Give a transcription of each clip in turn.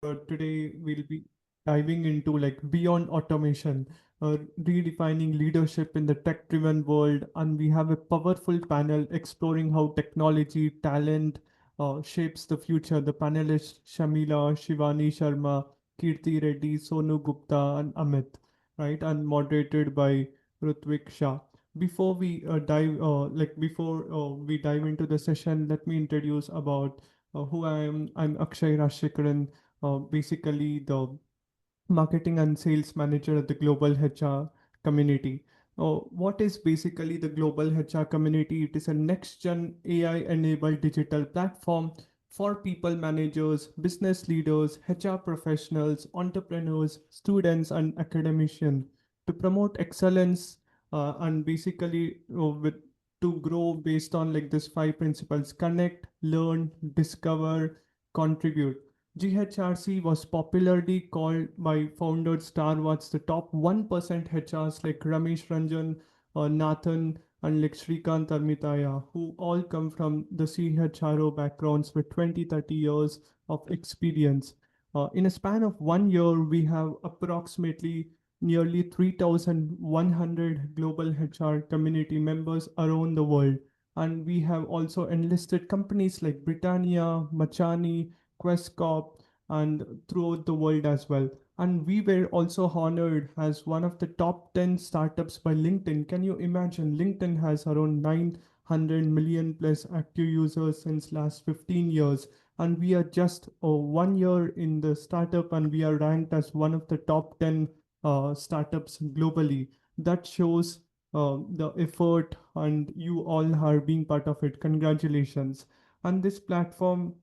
Today we'll be diving into like beyond automation, redefining leadership in the tech-driven world, and we have a powerful panel exploring how technology, talent shapes the future. The panelists Shamila, Shivani Sharma, Keerthy Reddy, Sonu Gupta, and Amit, right? And moderated by Rutvij Shah. Before we dive into the session, let me introduce about who I am. I'm Akshay Rashikaran, basically the marketing and sales manager at the global HR community. What is basically the global HR community? It is a next gen AI enabled digital platform for people managers, business leaders, HR professionals, entrepreneurs, students, and academicians to promote excellence and basically with to grow based on like this five principles: connect, learn, discover, contribute. GHRC was popularly called by founders Star Wars the top 1% HRs like Ramesh Ranjan, Nathan, and like Srikant Armitaya, who all come from the CHRO backgrounds with 20 30 years of experience. In a span of 1 year, we have approximately nearly 3,100 global HR community members around the world. And we have also enlisted companies like Britannia, Machani, Quest Corp, and throughout the world as well. And we were also honored as one of the top 10 startups by LinkedIn. Can you imagine? LinkedIn has around 900 million plus active users since last 15 years. And we are just 1 year in the startup and we are ranked as one of the top 10 startups globally. That shows the effort and you all are being part of it. Congratulations. And this platform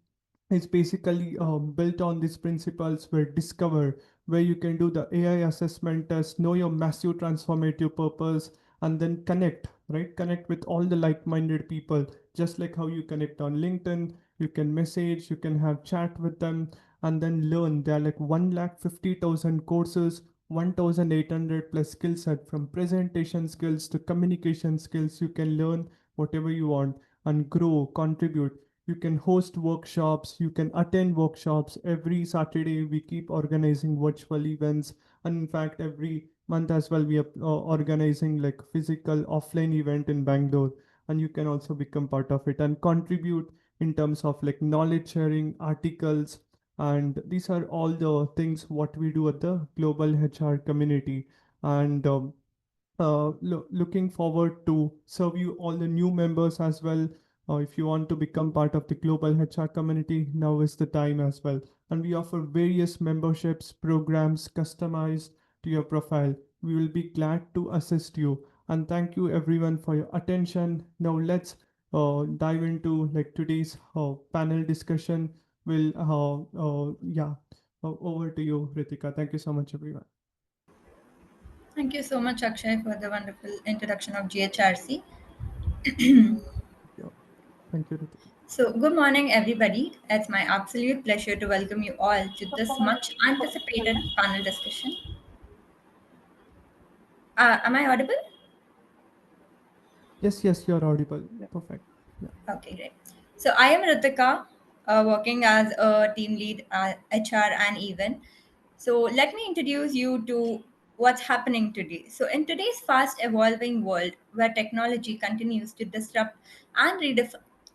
is basically built on these principles where discover, where you can do the AI assessment test, know your massive transformative purpose, and then connect, right? Connect with all the like-minded people, just like how you connect on LinkedIn. You can message, you can have chat with them, and then learn. There are like 150,000 courses, 1,800 plus skill set, from presentation skills to communication skills. You can learn whatever you want and grow, contribute. You can host workshops, you can attend workshops. Every Saturday we keep organizing virtual events, and in fact every month as well we are organizing like physical offline event in Bangalore, and you can also become part of it and contribute in terms of like knowledge sharing, articles, and these are all the things what we do at the global HR community. And looking forward to serve you all the new members as well. If you want to become part of the global HR community, now is the time as well. And we offer various memberships programs customized to your profile. We will be glad to assist you. And thank you everyone for your attention. Now let's dive into like today's panel discussion. Will yeah, over to you, Ritika. Thank you so much, everyone. Thank you so much, Akshay, for the wonderful introduction of GHRC. Yeah, thank you, Ritika. So, good morning, everybody. It's my absolute pleasure to welcome you all to this much anticipated panel discussion. Am I audible? Yes, yes, you're audible. Perfect. Yeah. Okay, great. So I am Ritika, working as a team lead at HR and event. So let me introduce you to what's happening today. So in today's fast evolving world where technology continues to disrupt and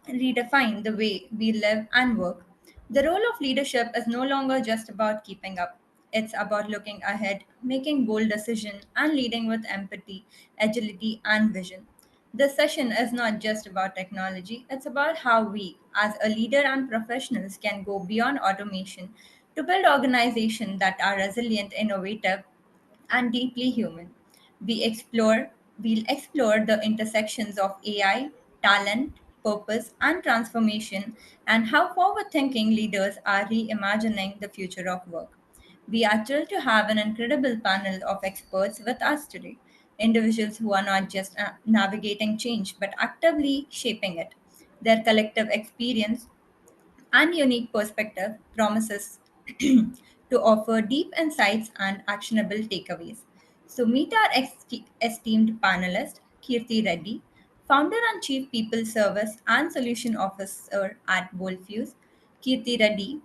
redefine the way we live and work, the role of leadership is no longer just about keeping up. It's about looking ahead, making bold decisions, and leading with empathy, agility, and vision. This session is not just about technology, it's about how we, as a leader and professionals, can go beyond automation to build organizations that are resilient, innovative, and deeply human. We explore we'll explore the intersections of AI, talent, purpose, and transformation, and how forward-thinking leaders are reimagining the future of work. We are thrilled to have an incredible panel of experts with us today, individuals who are not just navigating change but actively shaping it. Their collective experience and unique perspective promises to offer deep insights and actionable takeaways. So, meet our esteemed panelist, Keerthy Reddy, founder and chief people service and solution officer at Wolfuse. Keerthy Reddy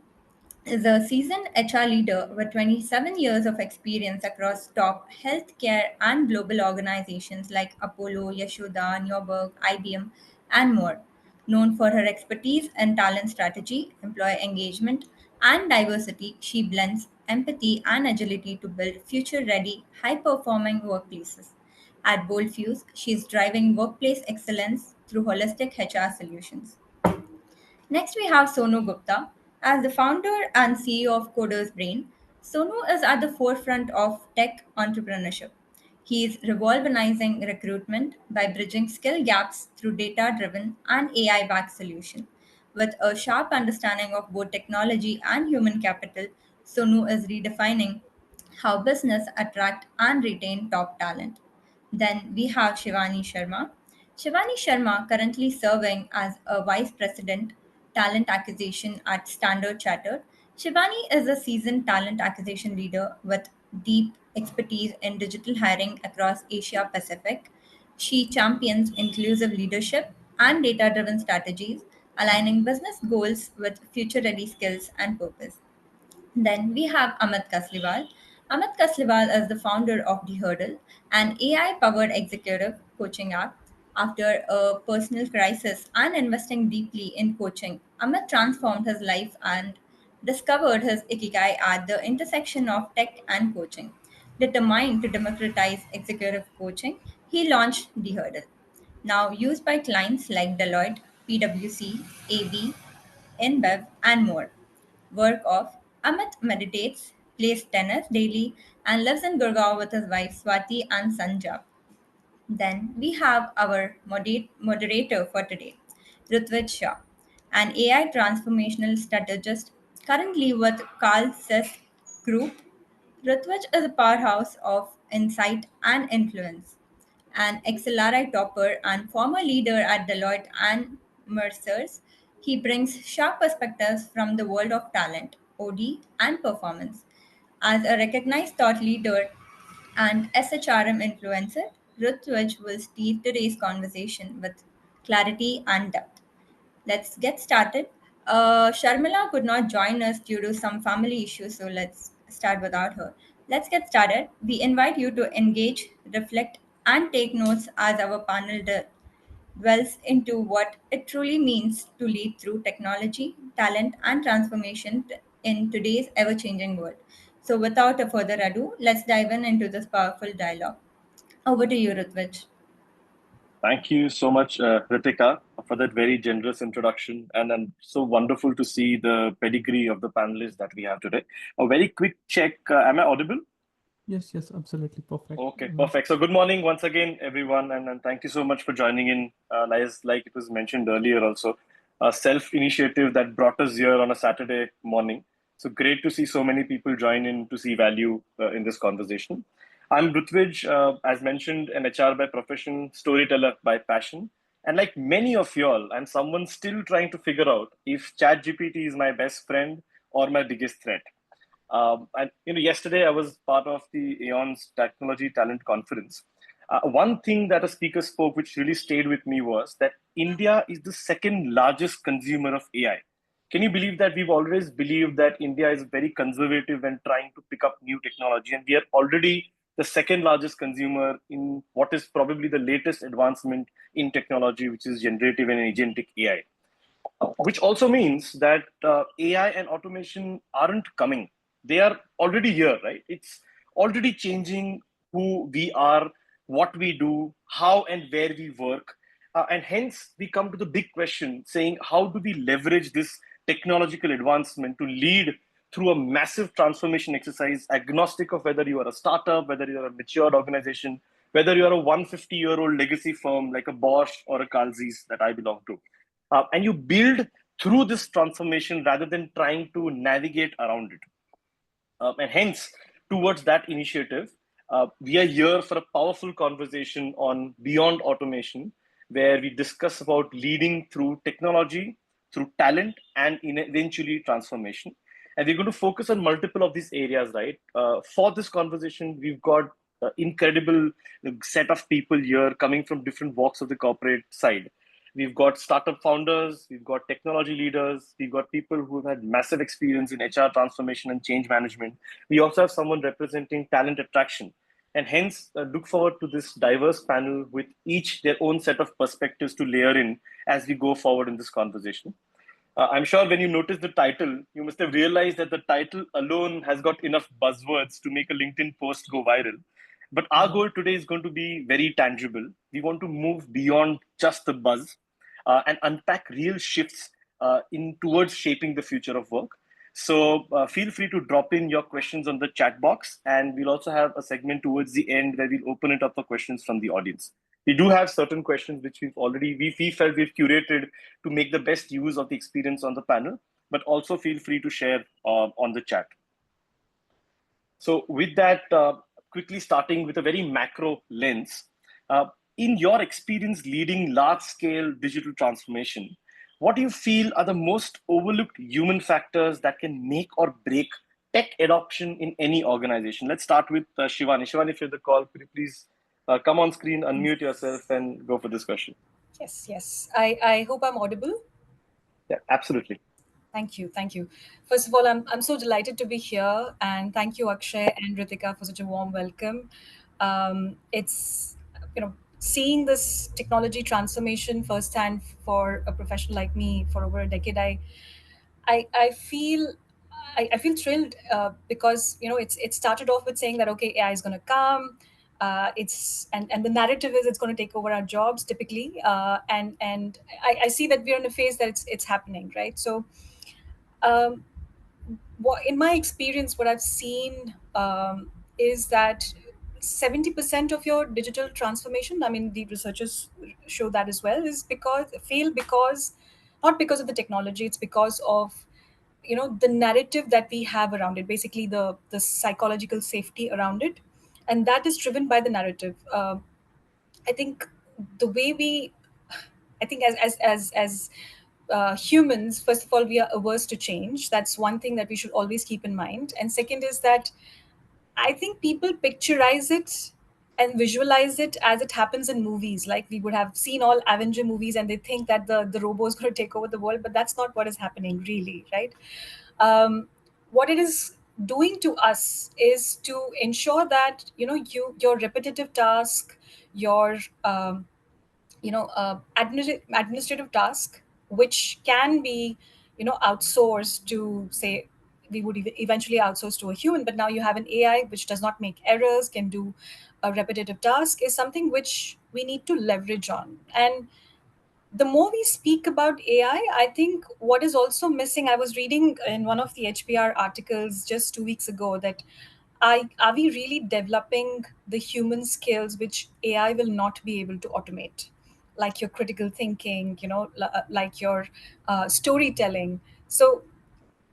is a seasoned HR leader with 27 years of experience across top healthcare and global organizations like Apollo, Yashoda, Neuberg, IBM, and more. Known for her expertise in talent strategy, employee engagement, and diversity, she blends empathy and agility to build future ready, high performing workplaces. At Boldfuse, she is driving workplace excellence through holistic HR solutions. Next, we have Sonu Gupta. As the founder and CEO of Coder's Brain, Sonu is at the forefront of tech entrepreneurship. He is revolutionizing recruitment by bridging skill gaps through data driven and AI backed solutions. With a sharp understanding of both technology and human capital, Sonu is redefining how business attract and retain top talent. Then we have Shivani Sharma. Shivani Sharma currently serving as a vice president talent acquisition at Standard Chartered. Shivani is a seasoned talent acquisition leader with deep expertise in digital hiring across Asia Pacific. She champions inclusive leadership and data-driven strategies, aligning business goals with future-ready skills and purpose. Then we have Amit Kasliwal. Amit Kasliwal is the founder of The Hurdle, an AI powered executive coaching app. After a personal crisis and investing deeply in coaching, Amit transformed his life and discovered his ikigai at the intersection of tech and coaching. Determined to democratize executive coaching, he launched The Hurdle, now used by clients like Deloitte, PwC, AV, InBev, and more. Work of Amit meditates, plays tennis daily, and lives in Gurgaon with his wife Swati and son Jap. Then we have our moderator for today, Rutvij Shah, an AI transformational strategist currently with Carl Zeiss Group. Rutvij is a powerhouse of insight and influence, an XLRI topper and former leader at Deloitte and Mercer's. He brings sharp perspectives from the world of talent, OD, and performance. As a recognized thought leader and SHRM influencer, Rutvij will steer today's conversation with clarity and depth. Let's get started. Sharmila could not join us due to some family issues, so let's start without her. Let's get started. We invite you to engage, reflect, and take notes as our panel dwells into what it truly means to lead through technology, talent, and transformation in today's ever changing world. So, without a further ado, let's dive into this powerful dialogue. Over to you, Rutvij. Thank you so much, Ritika, for that very generous introduction. And so wonderful to see the pedigree of the panelists that we have today. A very quick check. Am I audible? Yes, yes, absolutely perfect. Okay, perfect. So good morning once again, everyone. And thank you so much for joining in. Like it was mentioned earlier also, a self-initiative that brought us here on a Saturday morning. So great to see so many people join in to see value in this conversation. I'm Rutvij, as mentioned, an HR by profession, storyteller by passion. And like many of y'all, I'm someone still trying to figure out if ChatGPT is my best friend or my biggest threat. And yesterday I was part of the Aeon's Technology Talent Conference. One thing that a speaker spoke, which really stayed with me, was that India is the second largest consumer of AI. Can you believe that we've always believed that India is very conservative when trying to pick up new technology, and we are already the second largest consumer in what is probably the latest advancement in technology, which is generative and agentic AI. Which also means that AI and automation aren't coming. They are already here, right? It's already changing who we are, what we do, how and where we work. And hence, we come to the big question saying, how do we leverage this technological advancement to lead through a massive transformation exercise, agnostic of whether you are a startup, whether you're a mature organization, whether you're a 150-year-old legacy firm like a Bosch or a Carl Zeiss that I belong to. And you build through this transformation rather than trying to navigate around it. And hence, towards that initiative, we are here for a powerful conversation on beyond automation, where we discuss about leading through technology, through talent, and eventually transformation. And we're going to focus on multiple of these areas, right? For this conversation, we've got incredible set of people here coming from different walks of the corporate side. We've got startup founders, we've got technology leaders, we've got people who have had massive experience in HR transformation and change management. We also have someone representing talent attraction. And hence, look forward to this diverse panel with each their own set of perspectives to layer in as we go forward in this conversation. I'm sure when you notice the title, you must have realized that the title alone has got enough buzzwords to make a LinkedIn post go viral. But our goal today is going to be very tangible. We want to move beyond just the buzz and unpack real shifts in towards shaping the future of work. So feel free to drop in your questions on the chat box, and we'll also have a segment towards the end where we'll open it up for questions from the audience. We do have certain questions which we felt we've curated to make the best use of the experience on the panel, but also feel free to share on the chat. So with that, quickly starting with a very macro lens, in your experience leading large-scale digital transformation, what do you feel are the most overlooked human factors that can make or break tech adoption in any organization? Let's start with Shivani. Shivani, if you're the call, could you please come on screen, unmute yourself, and go for this question? Yes. I hope I'm audible. Yeah, absolutely. Thank you. First of all, I'm so delighted to be here, and thank you, Akshay and Ritika, for such a warm welcome. It's seeing this technology transformation firsthand for a professional like me for over a decade. I feel I feel thrilled because it started off with saying that okay, AI is going to come. It's and the narrative is it's going to take over our jobs typically, and I see that we're in a phase that it's happening, right? So um, in my experience, what I've seen is that 70% of your digital transformation, I mean, the researchers show that as well, is because not because of the technology, it's because of the narrative that we have around it, basically the psychological safety around it, and that is driven by the narrative. I think the way we I think as humans, first of all, we are averse to change. That's one thing that we should always keep in mind. And second is that I think people picturize it and visualize it as it happens in movies. Like we would have seen all Avenger movies, and they think that the robo is going to take over the world, but that's not what is happening, really, right? What it is doing to us is to ensure that your repetitive task, your administrative task, which can be outsourced to, say, we would eventually outsource to a human, but now you have an AI which does not make errors, can do a repetitive task, is something which we need to leverage on. And the more we speak about AI, I think what is also missing, I was reading in one of the HBR articles just 2 weeks ago that are we really developing the human skills which AI will not be able to automate? Like your critical thinking, like your storytelling. So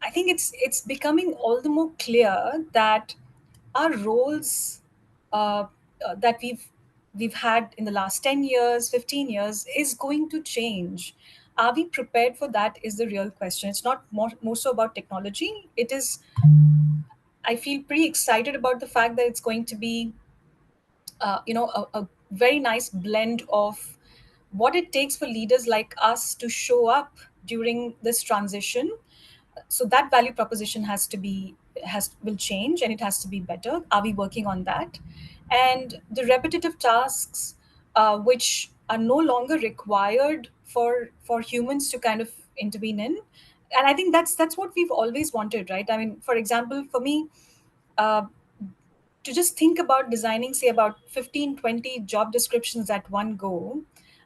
I think it's becoming all the more clear that our roles that we've had in the last 10 years, 15 years is going to change. Are we prepared for that is the real question. It's not more so about technology. It is, I feel pretty excited about the fact that it's going to be a very nice blend of what it takes for leaders like us to show up during this transition. So that value proposition has will change, and it has to be better. Are we working on that? And the repetitive tasks which are no longer required for humans to kind of intervene in, and I think that's what we've always wanted, right? I mean, for example, for me, uh, to just think about designing, say, about 15, 20 job descriptions at one go,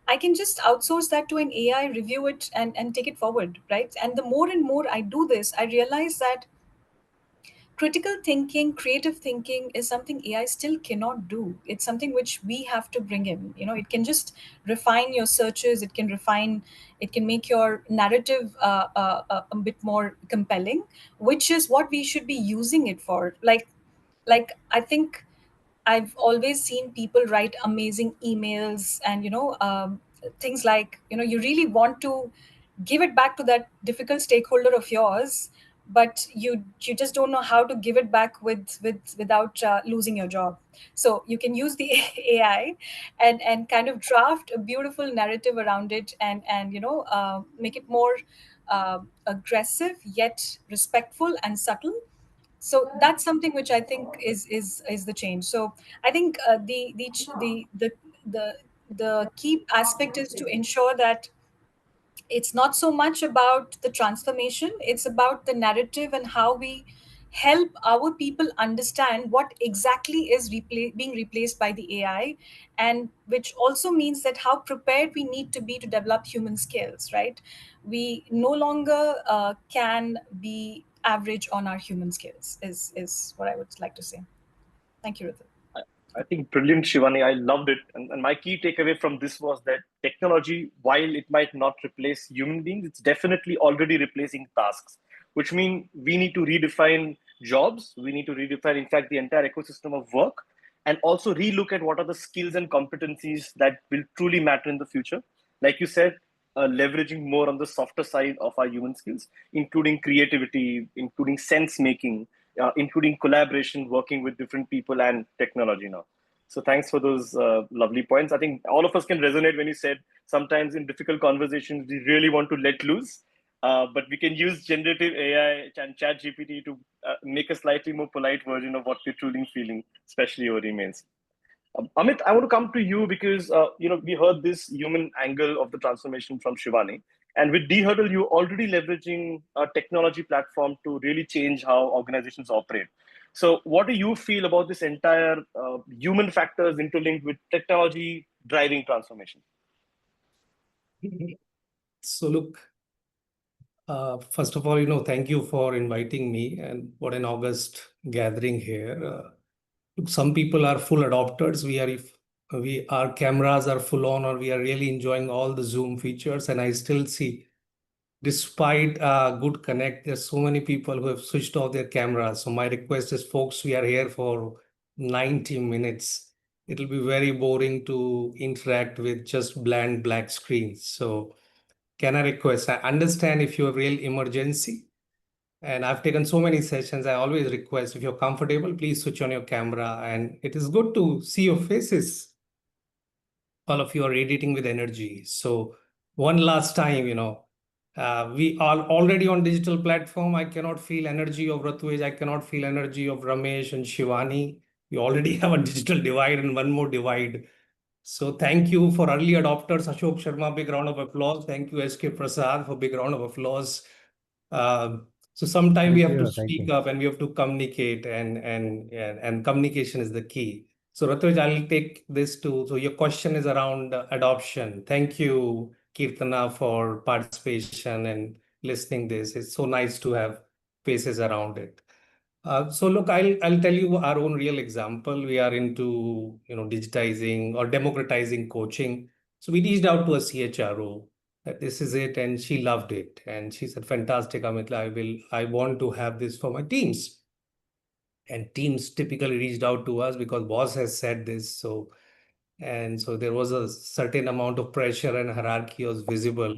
I can just outsource that to an AI, review it, and take it forward, right? And the more and more I do this, I realize that critical thinking, creative thinking is something AI still cannot do. It's something which we have to bring in. It can just refine your searches, it can make your narrative a bit more compelling, which is what we should be using it for. Like I think I've always seen people write amazing emails, and things like you really want to give it back to that difficult stakeholder of yours, but you just don't know how to give it back without losing your job. So you can use the AI and kind of draft a beautiful narrative around it, and make it more aggressive yet respectful and subtle. So that's something which I think is the change. So I think the the key aspect is to ensure that it's not so much about the transformation, it's about the narrative and how we help our people understand what exactly is being replaced by the AI, and which also means that how prepared we need to be to develop human skills, right? We no longer can be average on our human skills, is what I would like to say. Thank you, Ritu. I I think brilliant, Shivani. I loved it. And my key takeaway from this was that technology, while it might not replace human beings, it's definitely already replacing tasks, which means we need to redefine jobs. We need to redefine, in fact, the entire ecosystem of work, and also relook at what are the skills and competencies that will truly matter in the future. Like you said, leveraging more on the softer side of our human skills, including creativity, including sense making, including collaboration, working with different people and technology now. So thanks for those lovely points. I think all of us can resonate when you said sometimes in difficult conversations we really want to let loose, but we can use generative AI and Chat GPT to make a slightly more polite version of what we're truly feeling, especially over emails. Amit, I want to come to you because we heard this human angle of the transformation from Shivani, and with D Hurdle, you're already leveraging a technology platform to really change how organizations operate. So, what do you feel about this entire human factors interlinked with technology driving transformation? So look, first of all, thank you for inviting me, and what an August gathering here. Look, some people are full adopters. If our cameras are full on, or we are really enjoying all the Zoom features, and I still see, despite good connect, there's so many people who have switched off their cameras. So my request is, folks, we are here for 90 minutes. It'll be very boring to interact with just bland black screens. So can I request? I understand if you have real emergency, and I've taken so many sessions. I always request, if you're comfortable, please switch on your camera. And it is good to see your faces. All of you are radiating with energy. So one last time, we are already on digital platform. I cannot feel energy of Rutvij. I cannot feel energy of Ramesh and Shivani. We already have a digital divide and one more divide. So thank you for early adopters. Ashok Sharma, big round of applause. Thank you, SK Prasad, for big round of applause. So sometimes we Thank have to you. Thank speak you. up and we have to communicate, and communication is the key. So Rutvij, I'll take this too. So your question is around adoption. Thank you, Keerthana, for participation and listening this. It's so nice to have faces around it. So look, I'll tell you our own real example. We are into digitizing or democratizing coaching. So we reached out to a CHRO that this is it, and she loved it, and she said, "Fantastic, Amit, I want to have this for my teams." And teams typically reached out to us because boss has said this. So there was a certain amount of pressure and hierarchy was visible,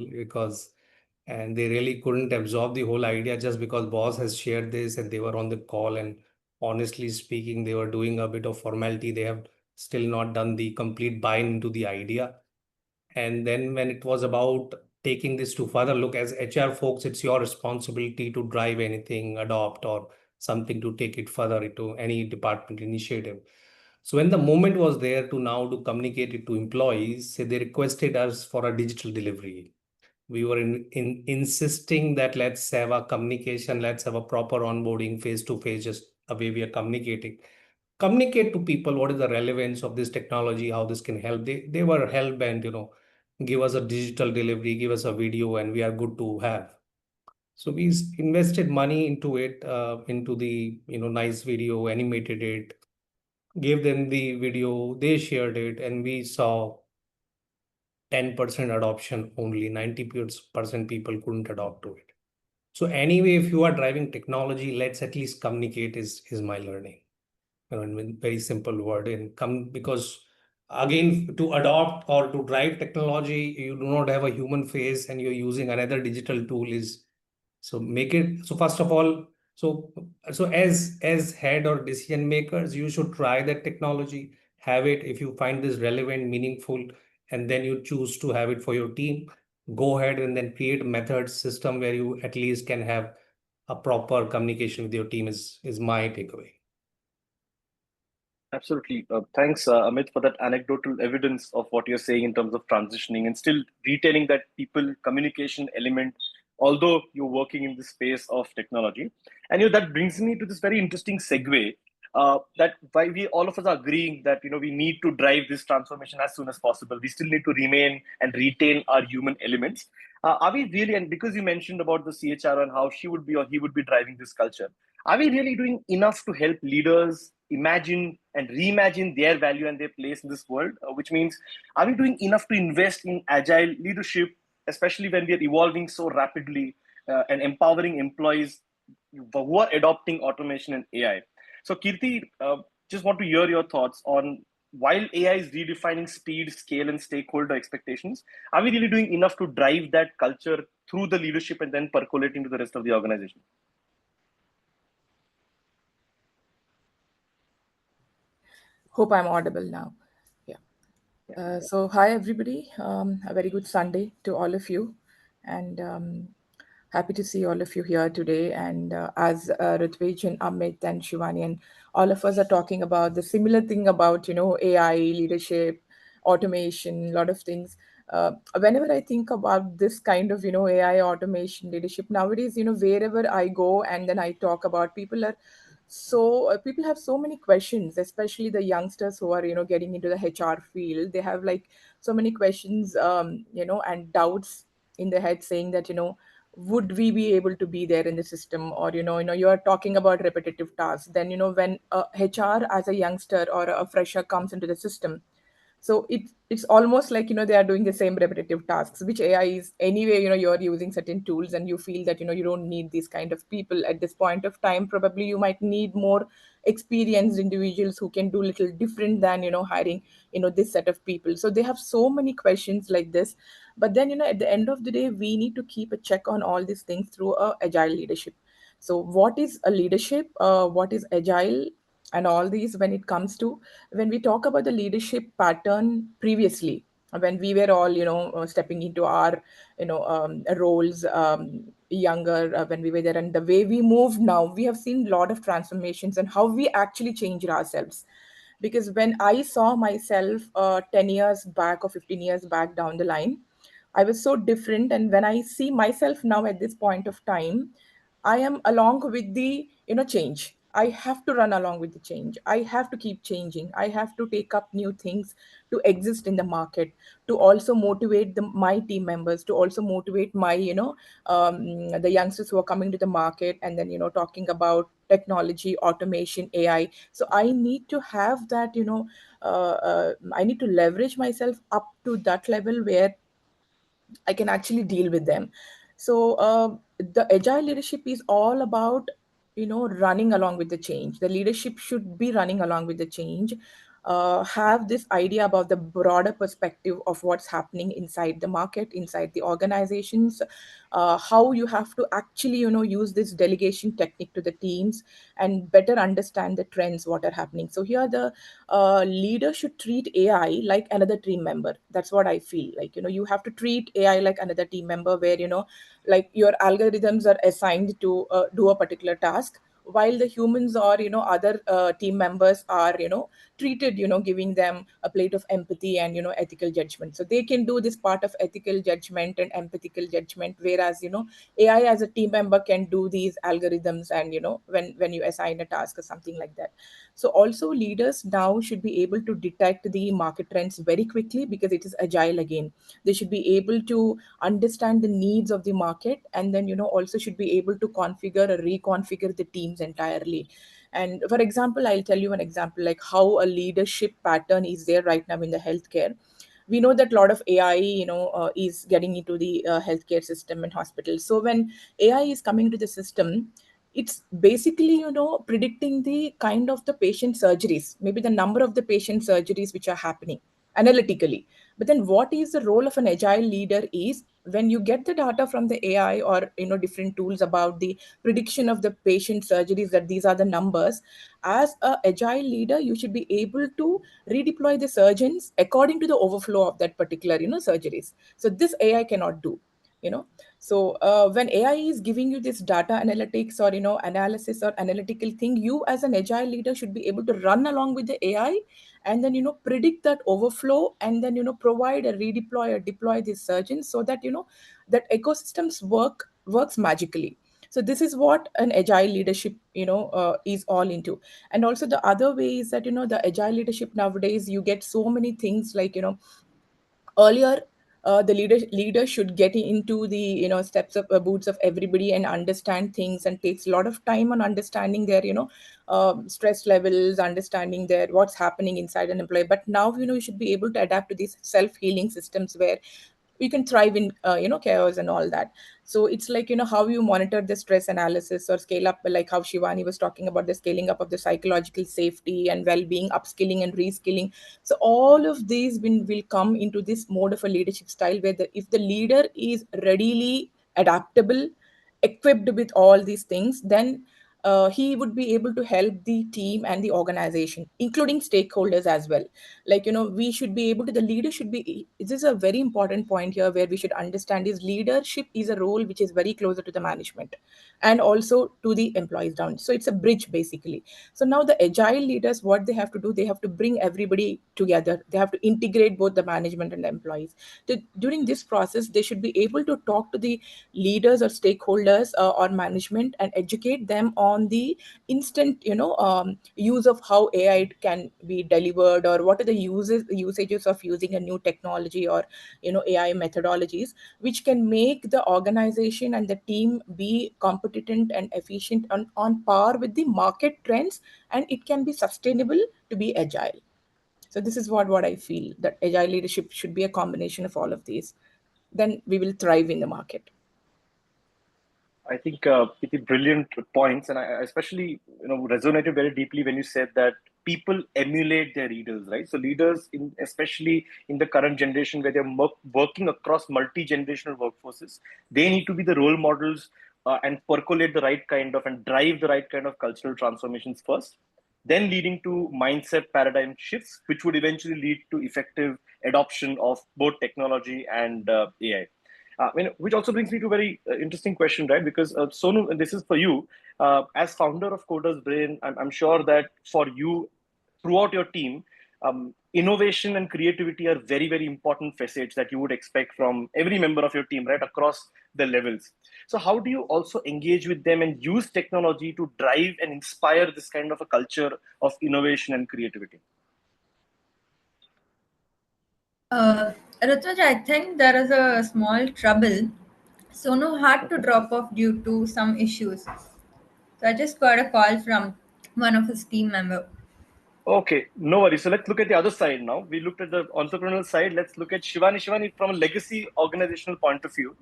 and they really couldn't absorb the whole idea just because boss has shared this and they were on the call. And honestly speaking, they were doing a bit of formality. They have still not done the complete buy into the idea. And then when it was about taking this to further, look, as HR folks, it's your responsibility to drive anything, adopt, or something to take it further into any department initiative. So when the moment was there to now to communicate it to employees, say they requested us for a digital delivery. We were insisting that let's have a communication, let's have a proper onboarding face to face, just the way we are communicating. Communicate to people what is the relevance of this technology, how this can help. They were hell bent, give us a digital delivery, give us a video, and we are good to have. So we invested money into it, into the nice video, animated it, gave them the video, they shared it, and we saw 10% adoption only. 90% people couldn't adopt to it. So anyway, if you are driving technology, let's at least communicate is my learning. In very simple word, and come, because again, to adopt or to drive technology, you do not have a human face and you're using another digital tool, is So make it, so first of all, so as head or decision makers, you should try that technology, have it if you find this relevant, meaningful, and then you choose to have it for your team. Go ahead and then create a method system where you at least can have a proper communication with your team is my takeaway. Absolutely. Thanks, Amit, for that anecdotal evidence of what you're saying in terms of transitioning and still retaining that people communication element, although you're working in the space of technology. And that brings me to this very interesting segue. That why we all of us are agreeing that we need to drive this transformation as soon as possible. We still need to remain and retain our human elements. Are we really? And because you mentioned about the CHR and how she would be or he would be driving this culture, are we really doing enough to help leaders imagine and reimagine their value and their place in this world? Which means, are we doing enough to invest in agile leadership, especially when we are evolving so rapidly and empowering employees who are adopting automation and AI? So, Keerthy, just want to hear your thoughts on while AI is redefining speed, scale, and stakeholder expectations, are we really doing enough to drive that culture through the leadership and then percolate into the rest of the organization? Hope I'm audible now. Yeah. So, hi everybody. A very good Sunday to all of you, and happy to see all of you here today. And as Rutvij and Amit and Shivani and all of us are talking about the similar thing about AI leadership, automation, a lot of things. Whenever I think about this kind of AI automation leadership nowadays, wherever I go and then I talk about, people have so many questions, especially the youngsters who are getting into the HR field. They have like so many questions, and doubts in their head, saying that would we be able to be there in the system, or you are talking about repetitive tasks. Then when a HR as a youngster or a fresher comes into the system, so it's almost like they are doing the same repetitive tasks, which AI is anyway. You're using certain tools and you feel that you don't need these kind of people at this point of time. Probably you might need more experienced individuals who can do little different than hiring this set of people. So they have so many questions like this. But then at the end of the day, we need to keep a check on all these things through a agile leadership. So what is a leadership, what is agile, and all these, when it comes to, when we talk about the leadership pattern previously, when we were all stepping into our roles, younger, when we were there, and the way we move now, we have seen a lot of transformations and how we actually changed ourselves. Because when I saw myself 10 years back or 15 years back down the line, I was so different. And when I see myself now at this point of time, I am along with the change. I have to run along with the change. I have to keep changing. I have to take up new things to exist in the market, to also motivate my team members, to also motivate my the youngsters who are coming to the market, and then talking about technology, automation, AI. So I need to have that I need to leverage myself up to that level where I can actually deal with them. So the agile leadership is all about running along with the change. The leadership should be running along with the change. Have this idea about the broader perspective of what's happening inside the market, inside the organizations, how you have to actually use this delegation technique to the teams and better understand the trends what are happening. So here the leader should treat AI like another team member. That's what I feel like. You have to treat AI like another team member, where like your algorithms are assigned to do a particular task, while the humans or other team members are treated, giving them a plate of empathy and ethical judgment, so they can do this part of ethical judgment and empathical judgment, whereas AI as a team member can do these algorithms, and when you assign a task or something like that. So also leaders now should be able to detect the market trends very quickly, because it is agile again. They should be able to understand the needs of the market, and then also should be able to configure or reconfigure the teams entirely. And for example, I'll tell you an example, like how a leadership pattern is there right now in the healthcare. We know that a lot of AI is getting into the healthcare system and hospitals. So when AI is coming to the system, it's basically predicting the kind of the patient surgeries, maybe the number of the patient surgeries which are happening analytically. But then what is the role of an agile leader is when you get the data from the AI or different tools about the prediction of the patient surgeries, that these are the numbers, as a agile leader you should be able to redeploy the surgeons according to the overflow of that particular surgeries. So this AI cannot do. you know so when AI is giving you this data analytics or analysis or analytical thing, you as an agile leader should be able to run along with the AI and then predict that overflow and then provide a redeploy or deploy these surgeons so that that ecosystems works magically. So this is what an agile leadership is all into. And also the other way is that the agile leadership nowadays, you get so many things like earlier, the leader should get into the steps of boots of everybody and understand things, and takes a lot of time on understanding their stress levels, understanding their what's happening inside an employee. But now you should be able to adapt to these self-healing systems where you can thrive in chaos and all that. So it's like how you monitor the stress analysis or scale up, like how Shivani was talking about the scaling up of the psychological safety and well-being, upskilling and reskilling. So all of these will come into this mode of a leadership style where if the leader is readily adaptable, equipped with all these things, then he would be able to help the team and the organization, including stakeholders as well. Like we should be able to, the leader should be, this is a very important point here where we should understand is leadership is a role which is very closer to the management and also to the employees down. So it's a bridge basically. So now the agile leaders, what they have to do, they have to bring everybody together, they have to integrate both the management and the employees. During this process, they should be able to talk to the leaders or stakeholders or management and educate them on the instant use of how AI can be delivered, or what are the usages of using a new technology or AI methodologies, which can make the organization and the team be competent and efficient on par with the market trends, and it can be sustainable to be agile. So this is what I feel, that agile leadership should be a combination of all of these. Then we will thrive in the market. I think it's brilliant points, and I especially resonated very deeply when you said that people emulate their leaders, right? So leaders, especially in the current generation where they're working across multi-generational workforces, they need to be the role models and percolate the right kind of and drive the right kind of cultural transformations first, then leading to mindset paradigm shifts, which would eventually lead to effective adoption of both technology and AI. Which also brings me to a very interesting question, right? Because Sonu, and this is for you, as founder of Coder's Brain, I'm sure that for you, throughout your team, innovation and creativity are very, very important facets that you would expect from every member of your team, right, across the levels. So, how do you also engage with them and use technology to drive and inspire this kind of a culture of innovation and creativity? Rutvij, I think there is a small trouble. Sonu had to Okay. drop off due to some issues. So I just got a call from one of his team member. Okay, no worries. So let's look at the other side now. We looked at the entrepreneurial side. Let's look at Shivani. Shivani, from a legacy organizational point of view,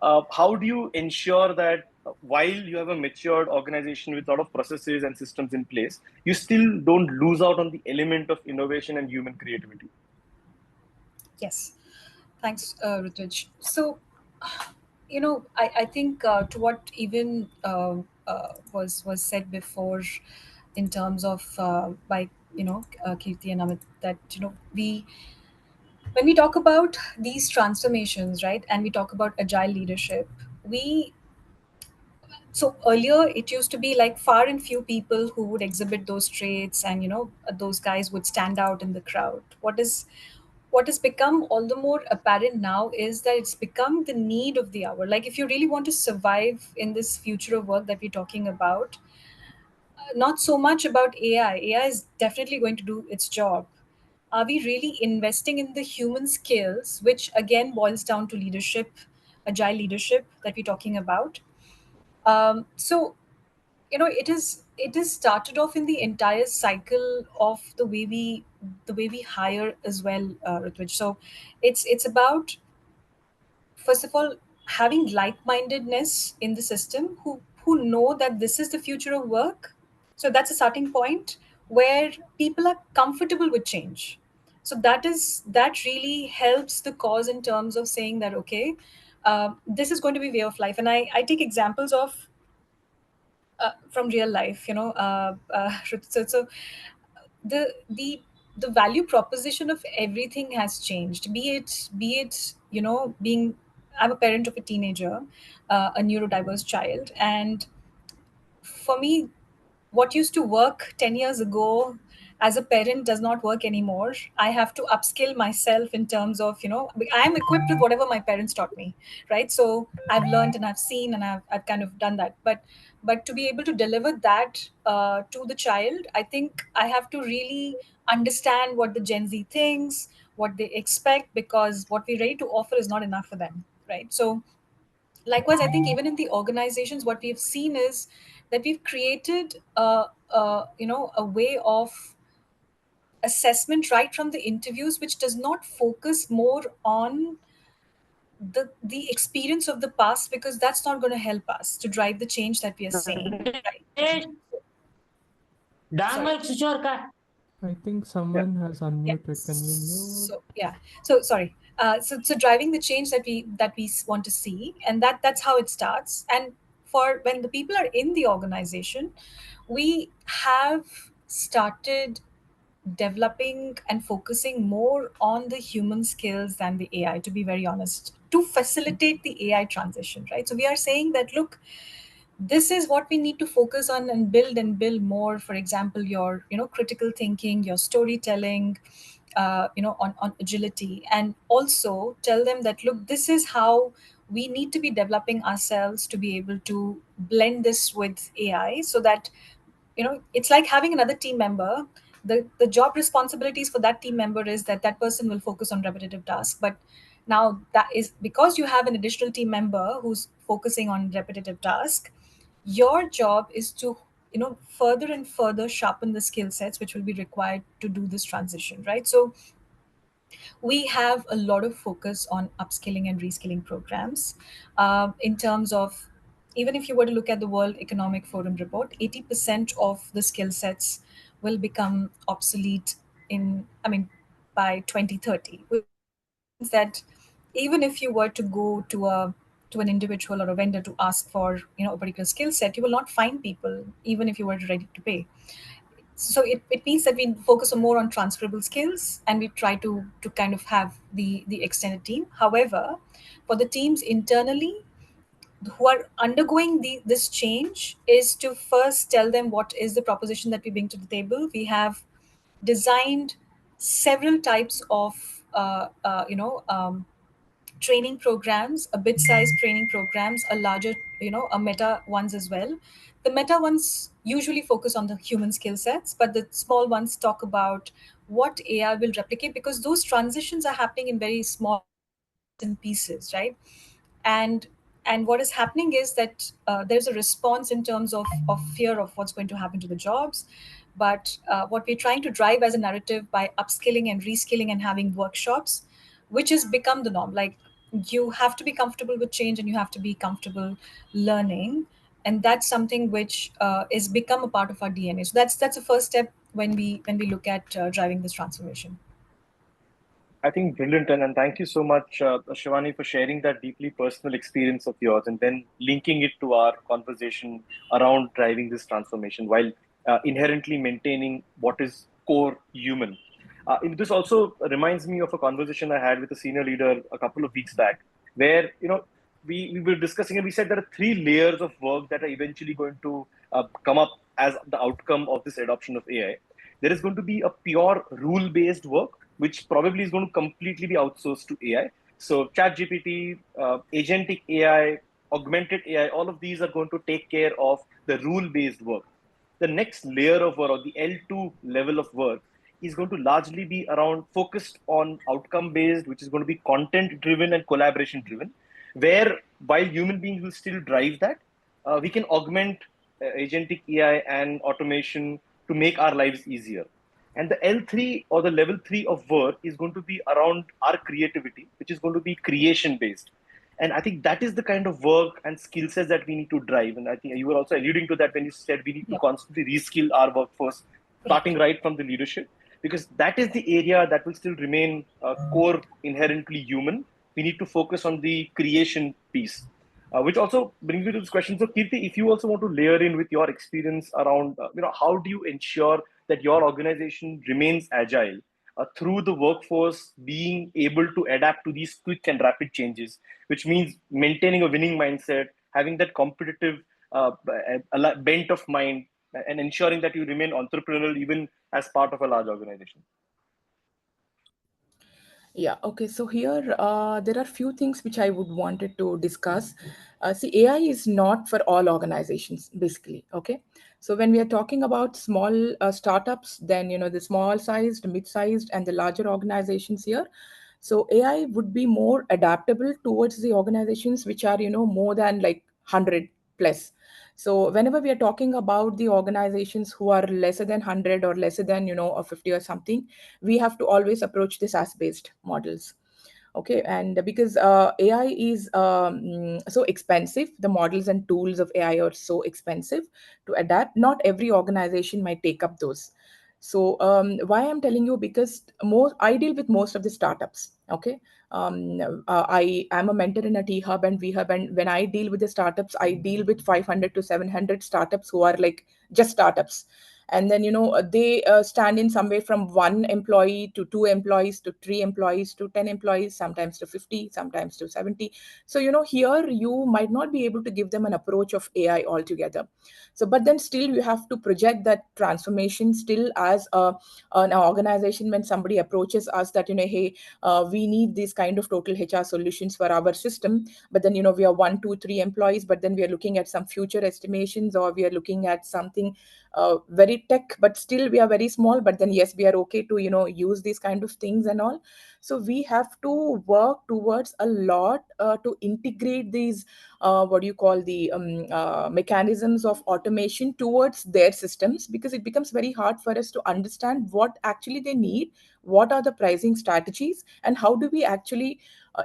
how do you ensure that while you have a matured organization with a lot of processes and systems in place, you still don't lose out on the element of innovation and human creativity? Yes. Thanks, Rutvij. So, I think to what even was said before, in terms of by Keerthy and Amit, that we when we talk about these transformations, right, and we talk about agile leadership, we so earlier it used to be like far and few people who would exhibit those traits, and those guys would stand out in the crowd. What has become all the more apparent now is that it's become the need of the hour. Like, if you really want to survive in this future of work that we're talking about, not so much about AI. AI is definitely going to do its job. Are we really investing in the human skills, which again boils down to leadership, agile leadership that we're talking about? So it is started off in the entire cycle of the way we hire as well, Rutvij. So it's about, first of all, having like-mindedness in the system, who know that this is the future of work. So that's a starting point where people are comfortable with change. So that really helps the cause in terms of saying that, okay, this is going to be way of life. And I take examples of from real life, so the the the value proposition of everything has changed, be it being, I'm a parent of a teenager, a neurodiverse child, and for me, what used to work 10 years ago as a parent does not work anymore. I have to upskill myself in terms of, I am equipped with whatever my parents taught me, right? So I've learned and I've seen and I've kind of done that. But to be able to deliver that to the child, I think I have to really understand what the Gen Z thinks, what they expect, because what we're ready to offer is not enough for them, right? So likewise, I think even in the organizations, what we've seen is that we've created a way of assessment right from the interviews, which does not focus more on the experience of the past, because that's not going to help us to drive the change that we are seeing, right? Sorry. I think Yeah. someone has Yeah. unmuted. Can you mute? So yeah. So sorry. So driving the change that we want to see, and that's how it starts. And for when the people are in the organization, we have started developing and focusing more on the human skills than the AI, to be very honest, to facilitate the AI transition, right? So we are saying that, look, this is what we need to focus on and build more. For example, your critical thinking, your storytelling, on agility, and also tell them that, look, this is how we need to be developing ourselves to be able to blend this with AI, so that it's like having another team member. The job responsibilities for that team member is that that person will focus on repetitive tasks, but now that is because you have an additional team member who's focusing on repetitive task. Your job is to further and further sharpen the skill sets which will be required to do this transition, right? So we have a lot of focus on upskilling and reskilling programs, in terms of, even if you were to look at the World Economic Forum report, 80% of the skill sets will become obsolete by 2030, which means that even if you were to go to an individual or a vendor to ask for a particular skill set, you will not find people even if you were ready to pay. So it means that we focus on more on transferable skills, and we try to kind of have the extended team. However, for the teams internally who are undergoing this change, is to first tell them what is the proposition that we bring to the table. We have designed several types of training programs, a bit-sized training programs, a larger, a meta ones as well. The meta ones usually focus on the human skill sets, but the small ones talk about what AI will replicate, because those transitions are happening in very small bits and pieces, right? and and what is happening is that there's a response in terms of fear of what's going to happen to the jobs. But what we're trying to drive as a narrative by upskilling and reskilling and having workshops, which has become the norm. Like, you have to be comfortable with change and you have to be comfortable learning, and that's something which is become a part of our DNA. So that's the first step when we look at driving this transformation. I think brilliant, and thank you so much, Shivani, for sharing that deeply personal experience of yours, and then linking it to our conversation around driving this transformation while inherently maintaining what is core human. This also reminds me of a conversation I had with a senior leader a couple of weeks back, where we were discussing, and we said there are three layers of work that are eventually going to come up as the outcome of this adoption of AI. There is going to be a pure rule-based work, which probably is going to completely be outsourced to AI. So ChatGPT, agentic AI, augmented AI, all of these are going to take care of the rule-based work. The next layer of work, or the L2 level of work, is going to largely be around focused on outcome-based, which is going to be content-driven and collaboration-driven, where while human beings will still drive that, we can augment agentic AI and automation to make our lives easier. And the L3 or the level 3 of work is going to be around our creativity, which is going to be creation based. And I think that is the kind of work and skill sets that we need to drive. And I think you were also alluding to that when you said we need to Yeah. constantly reskill our workforce, Correct. starting right from the leadership, because that is the area that will still remain core, inherently human, we need to focus on the creation piece. Which also brings me to this question. So, Keerthy, if you also want to layer in with your experience around, how do you ensure that your organization remains agile through the workforce being able to adapt to these quick and rapid changes, which means maintaining a winning mindset, having that competitive bent of mind, and ensuring that you remain entrepreneurial even as part of a large organization? Yeah, okay. So here there are few things which I would wanted to discuss. See, AI is not for all organizations, basically. Okay. So when we are talking about small startups, then the small sized, mid sized, and the larger organizations here. So AI would be more adaptable towards the organizations which are more than like 100 plus. So whenever we are talking about the organizations who are lesser than 100 or lesser than or 50 or something, we have to always approach this as based models. Okay, and because AI is so expensive, the models and tools of AI are so expensive to adapt, not every organization might take up those. So why I'm telling you, because more I deal with most of the startups. Okay, I am a mentor in a T Hub and V Hub, and when I deal with the startups, I deal with 500 to 700 startups who are like just startups. And then they stand in somewhere from 1 employee to 2 employees to 3 employees to 10 employees, sometimes to 50, sometimes to 70. So here you might not be able to give them an approach of AI altogether. So but then still you have to project that transformation still as an organization. When somebody approaches us that hey, we need these kind of total HR solutions for our system, but then we are 1, 2, 3 employees, but then we are looking at some future estimations, or we are looking at something very tech, but still we are very small, but then yes, we are okay to use these kind of things and all. So we have to work towards a lot to integrate these what do you call the mechanisms of automation towards their systems, because it becomes very hard for us to understand what actually they need, what are the pricing strategies, and how do we actually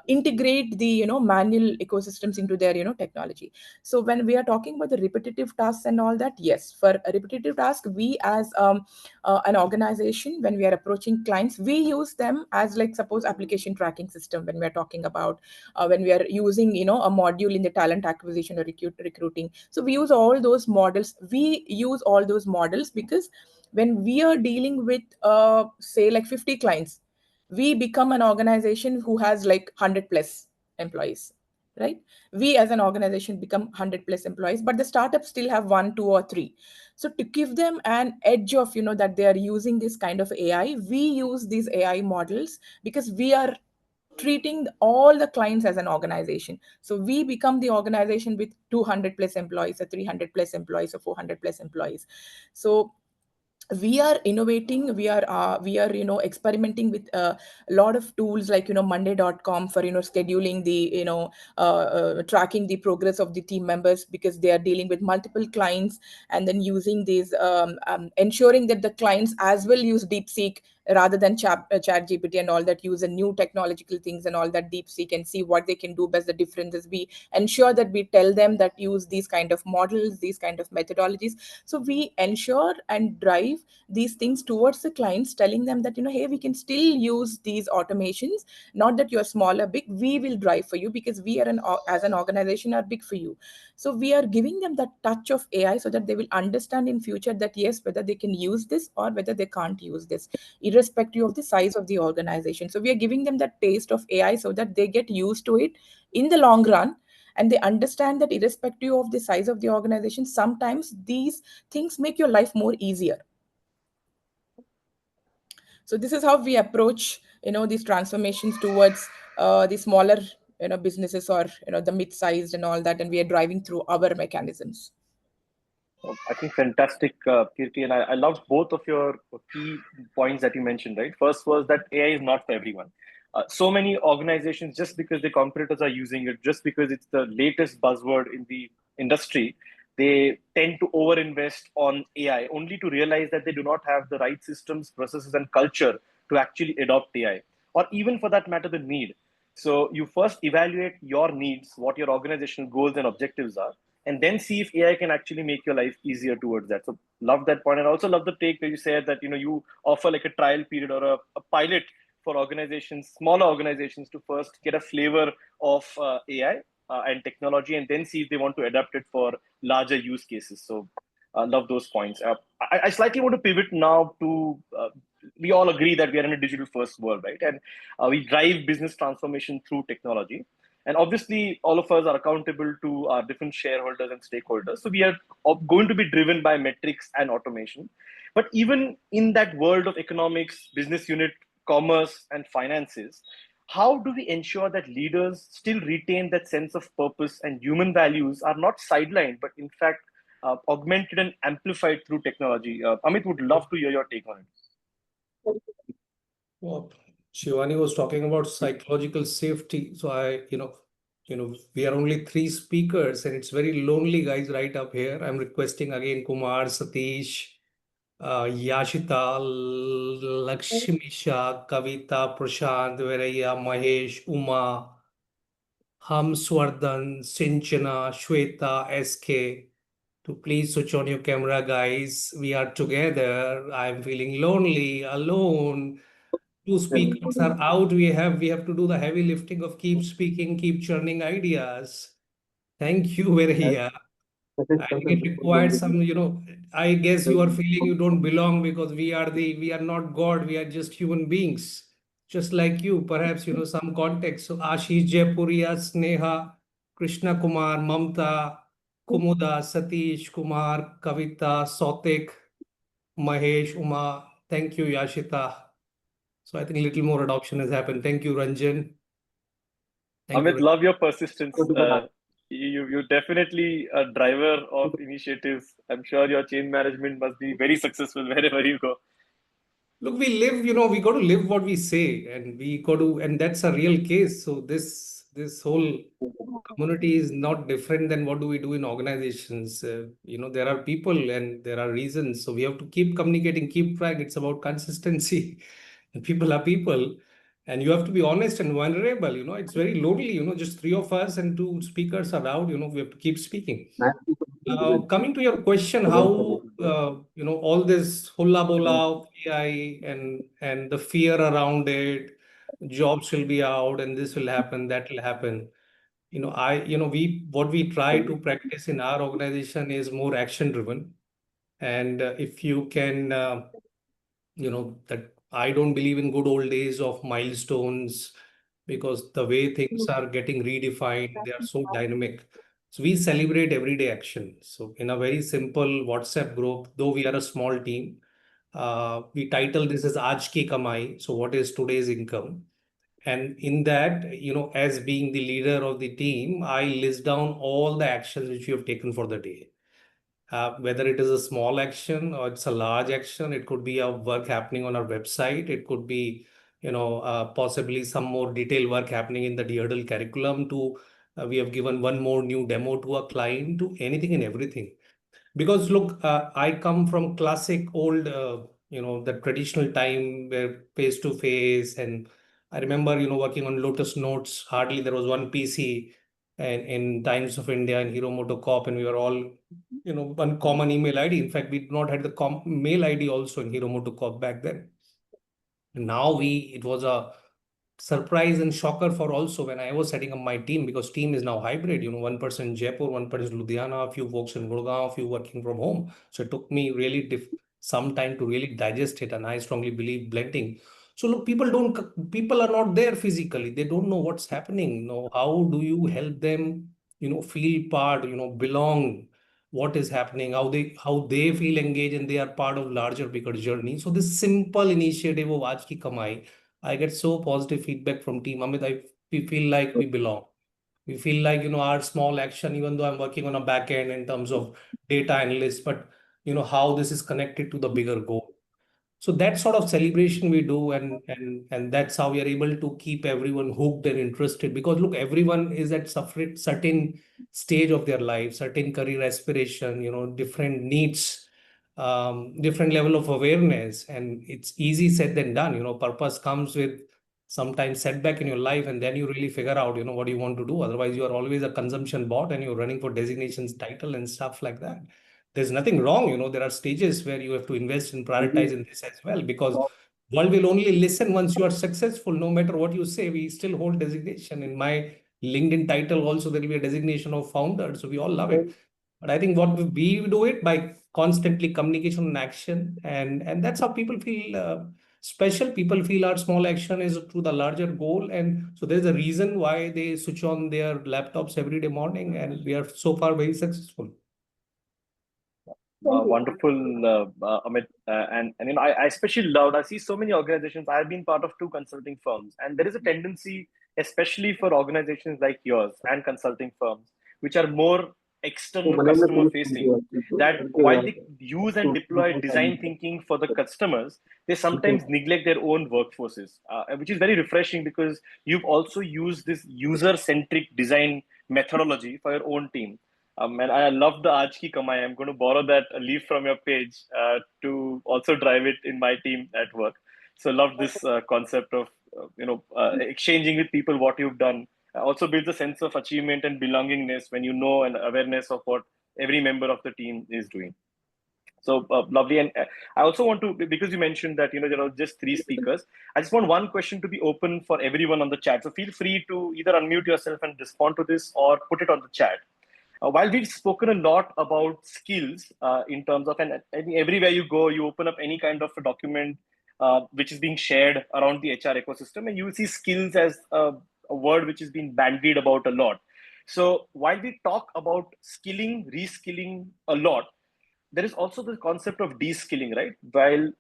integrate the manual ecosystems into their technology. So when we are talking about the repetitive tasks and all that, yes, for a repetitive task, we as an organization, when we are approaching clients, we use them as, like, suppose application tracking system. When we are talking about when we are using a module in the talent acquisition or recruiting, so we use all those models. We use all those models because when we are dealing with say like 50 clients, we become an organization who has like 100 plus employees, right? We as an organization become 100 plus employees, but the startups still have 1, 2, or 3. So to give them an edge of that they are using this kind of AI, we use these AI models, because we are treating all the clients as an organization. So we become the organization with 200 plus employees, or 300 plus employees, or 400 plus employees. So we are innovating, we are experimenting with a lot of tools like monday.com for scheduling the tracking the progress of the team members, because they are dealing with multiple clients, and then using these ensuring that the clients as well use DeepSeek rather than chat GPT and all that, use a new technological things and all that, DeepSeek, and see what they can do best. The difference is we ensure that we tell them that use these kind of models, these kind of methodologies. So we ensure and drive these things towards the clients, telling them that hey, we can still use these automations, not that you're small or big, we will drive for you, because we are as an organization are big for you. So we are giving them that touch of AI, so that they will understand in future that yes, whether they can use this or whether they can't use this, irrespective of the size of the organization. So we are giving them that taste of AI, so that they get used to it in the long run, and they understand that irrespective of the size of the organization, sometimes these things make your life more easier. So this is how we approach these transformations towards the smaller businesses, or the mid-sized and all that, and we are driving through our mechanisms. I think fantastic, Kirti, and I loved both of your key points that you mentioned. Right, first was that AI is not for everyone. So many organizations, just because their competitors are using it, just because it's the latest buzzword in the industry, they tend to overinvest on AI, only to realize that they do not have the right systems, processes, and culture to actually adopt AI, or even for that matter, the need. So you first evaluate your needs, what your organizational goals and objectives are, and then see if AI can actually make your life easier towards that. So love that point, and also love the take where you said that you offer like a trial period or a pilot for organizations, smaller organizations, to first get a flavor of AI and technology, and then see if they want to adapt it for larger use cases. So I love those points. I slightly want to pivot now to we all agree that we are in a digital first world, right? And we drive business transformation through technology. And obviously, all of us are accountable to our different shareholders and stakeholders. So we are going to be driven by metrics and automation. But even in that world of economics, business unit, commerce, and finances, how do we ensure that leaders still retain that sense of purpose and human values are not sidelined, but in fact augmented and amplified through technology? Amit, would love to hear your take on it. Well, Shivani was talking about psychological safety. So we are only three speakers, and it's very lonely, guys, right up here. I'm requesting again Kumar, Satish, Yashita, Lakshmi Shah, Kavita, Prashant, Veraya, Mahesh, Uma, Hamswardhan, Sinchana, Shweta, SK, to please switch on your camera, guys. We are together. I'm feeling lonely, alone. Two speakers are out. We have to do the heavy lifting of keep speaking, keep churning ideas. Thank you, Veraya. And it requires some, I guess you are feeling you don't belong because we are not God, we are just human beings, just like you, perhaps, some context. So Ashish, Jaipuria, Sneha, Krishna Kumar, Mamta, Kumuda, Satish, Kumar, Kavita, Sotik, Mahesh, Uma. Thank you, Yashita. So I think a little more adoption has happened. Thank you, Ranjan. Thank Amit, you. love your persistence. You're definitely a driver of initiatives. I'm sure your change management must be very successful wherever you go. Look, we live, we got to live what we say, and we got to, and that's a real case. So this whole community is not different than what do we do in organizations. There are people and there are reasons. So we have to keep communicating, keep trying. It's about consistency. And people are people. And you have to be honest and vulnerable. It's very lonely, just three of us and two speakers are out, we have to keep speaking. Coming to your question, how all this hulla bola of AI and the fear around it, jobs will be out and this will happen, that will happen. What we try to practice in our organization is more action driven. And if you can, that I don't believe in good old days of milestones because the way things are getting redefined, they are so dynamic. So we celebrate everyday action. So in a very simple WhatsApp group, though we are a small team, we title this as Aaj Ki Kamai. So what is today's income? And in that, as being the leader of the team, I list down all the actions which you have taken for the day. Whether it is a small action or it's a large action, it could be a work happening on our website. It could be, possibly some more detailed work happening in the hurdle curriculum to, we have given one more new demo to a client, to anything and everything. Because look, I come from classic old, the traditional time where face to face. And I remember, working on Lotus Notes, hardly there was one PC and in Times of India and Hero MotoCorp, and we were all, one common email ID. In fact, we did not had the mail ID also in Hero MotoCorp back then. Now it was a surprise and shocker for also when I was setting up my team, because team is now hybrid, one person in Jaipur, one person in Ludhiana, a few folks in Gurgaon, a few working from home. So it took me really some time to really digest it. And I strongly believe blending. So look, people are not there physically. They don't know what's happening. How do you help them, feel part, belong, what is happening, how they feel engaged and they are part of larger, bigger journey. So this simple initiative of Aaj Ki Kamai, I get so positive feedback from team. Amit, we feel like we belong. We feel like, our small action, even though I'm working on a back end in terms of data analyst, but how this is connected to the bigger goal. So that sort of celebration we do, and that's how we are able to keep everyone hooked and interested. Because look, everyone is at certain stage of their life, certain career aspiration, different needs, different level of awareness, and it's easy said than done. Purpose comes with sometimes setback in your life, and then you really figure out, what you want to do. Otherwise, you are always a consumption bot, and you're running for designations, title, and stuff like that. There's nothing wrong. There are stages where you have to invest and prioritize in this as well, because World will only listen once you are successful. No matter what you say, we still hold designation. In my LinkedIn title also, there will be a designation of founder. So we all love it. But I think what we do it by constantly communication and action. And that's how people feel special. People feel our small action is to the larger goal. And so there's a reason why they switch on their laptops every day morning. And we are so far very successful. Wonderful, Amit, and I especially loved. I see so many organizations. I've been part of two consulting firms, and there is a tendency, especially for organizations like yours and consulting firms, which are more external customer facing, that while they use and deploy design thinking for the customers, they sometimes neglect their own workforces, which is very refreshing because you've also used this user centric design methodology for your own team. And I love the Aaj Ki Kamai. I'm going to borrow that leaf from your page to also drive it in my team at work. So love this concept of exchanging with people what you've done. Also builds a sense of achievement and belongingness when you know and awareness of what every member of the team is doing. So lovely. And I also want to, because you mentioned that there are just three speakers, I just want one question to be open for everyone on the chat. So feel free to either unmute yourself and respond to this or put it on the chat. While we've spoken a lot about skills in terms of, and I think everywhere you go, you open up any kind of a document which is being shared around the HR ecosystem, and you will see skills as a word which is being bandied about a lot. So while we talk about skilling, reskilling a lot, there is also the concept of de-skilling, right? While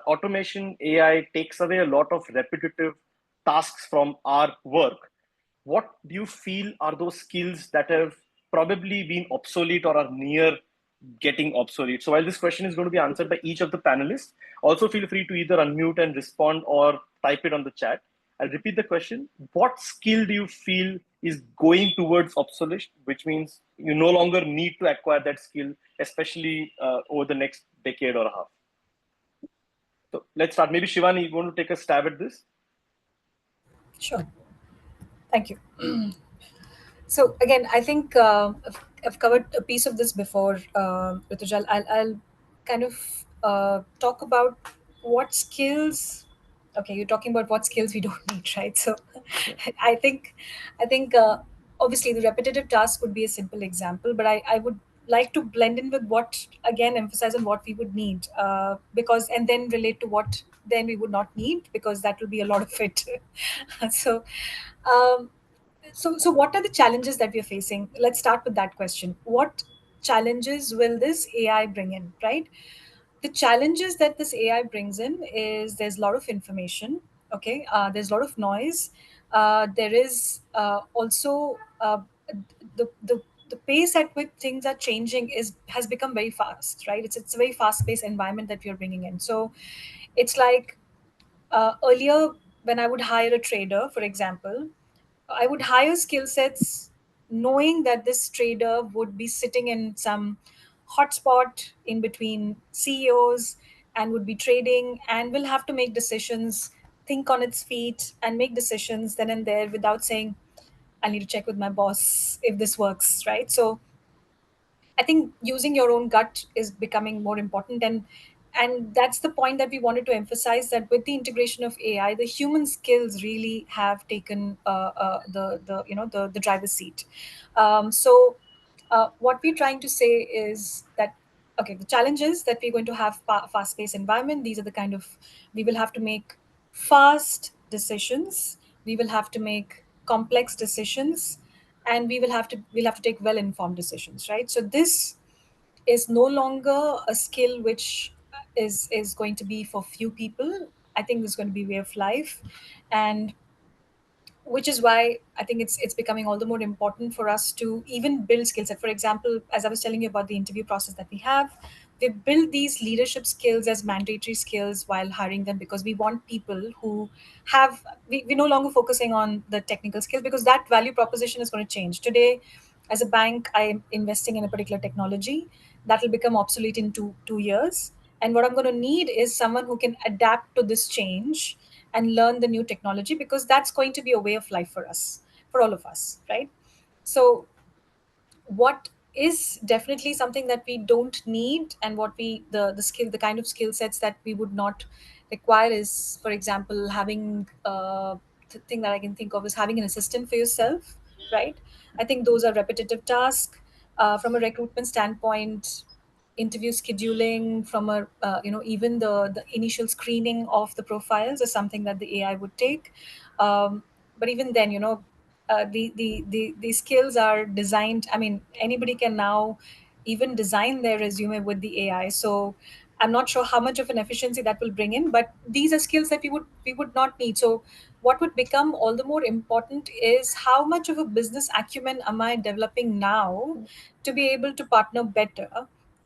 automation, AI takes away a lot of repetitive tasks from our work, what do you feel are those skills that have probably been obsolete or are near getting obsolete? So while this question is going to be answered by each of the panelists, also feel free to either unmute and respond or type it on the chat. I'll repeat the question. What skill do you feel is going towards obsolete, which means you no longer need to acquire that skill, especially over the next decade or a half? So let's start. Maybe Shivani, you want to take a stab at this? Sure. Thank you. So again, I think I've covered a piece of this before, Rutvij. I'll kind of talk about what skills. Okay, you're talking about what skills we don't need, right? So I think, I think obviously the repetitive task would be a simple example, but I would like to blend in with what, again, emphasize on what we would need, because and then relate to what then we would not need, because that will be a lot of it. So. Um, so what are the challenges that we are facing? Let's start with that question. What challenges will this AI bring in, right? The challenges that this AI brings in is there's a lot of information, okay? There's a lot of noise. There is also the pace at which things are changing has become very fast, right? It's a very fast-paced environment that we are bringing in. So it's like earlier when I would hire a trader, for example, I would hire skill sets knowing that this trader would be sitting in some hotspot in between CEOs and would be trading and will have to make decisions, think on its feet, and make decisions then and there without saying, I need to check with my boss if this works, right? So I think using your own gut is becoming more important, and that's the point that we wanted to emphasize, that with the integration of AI, the human skills really have taken the driver's seat. So what we're trying to say is that, okay, the challenges that we're going to have, fast-paced environment. These are the kind of, we will have to make fast decisions. We will have to make complex decisions, and we'll have to take well informed decisions, right? So this is no longer a skill which is going to be for few people. I think this is going to be way of life, and which is why I think it's becoming all the more important for us to even build skill set. For example, as I was telling you about the interview process that we build these leadership skills as mandatory skills while hiring them, because we want people who we're no longer focusing on the technical skills, because that value proposition is going to change. Today, as a bank, I'm investing in a particular technology that will become obsolete in two years. And what I'm going to need is someone who can adapt to this change and learn the new technology, because that's going to be a way of life for us, for all of us, right? So what is definitely something that we don't need, and what we the kind of skill sets that we would not require is, for example, having the thing that I can think of is having an assistant for yourself, right? I think those are repetitive tasks. From a recruitment standpoint, interview scheduling, from a even the initial screening of the profiles is something that the AI would take. But even then, the skills are designed. I mean, anybody can now even design their resume with the AI. So I'm not sure how much of an efficiency that will bring in, but these are skills that we would not need. So what would become all the more important is how much of a business acumen am I developing now to be able to partner better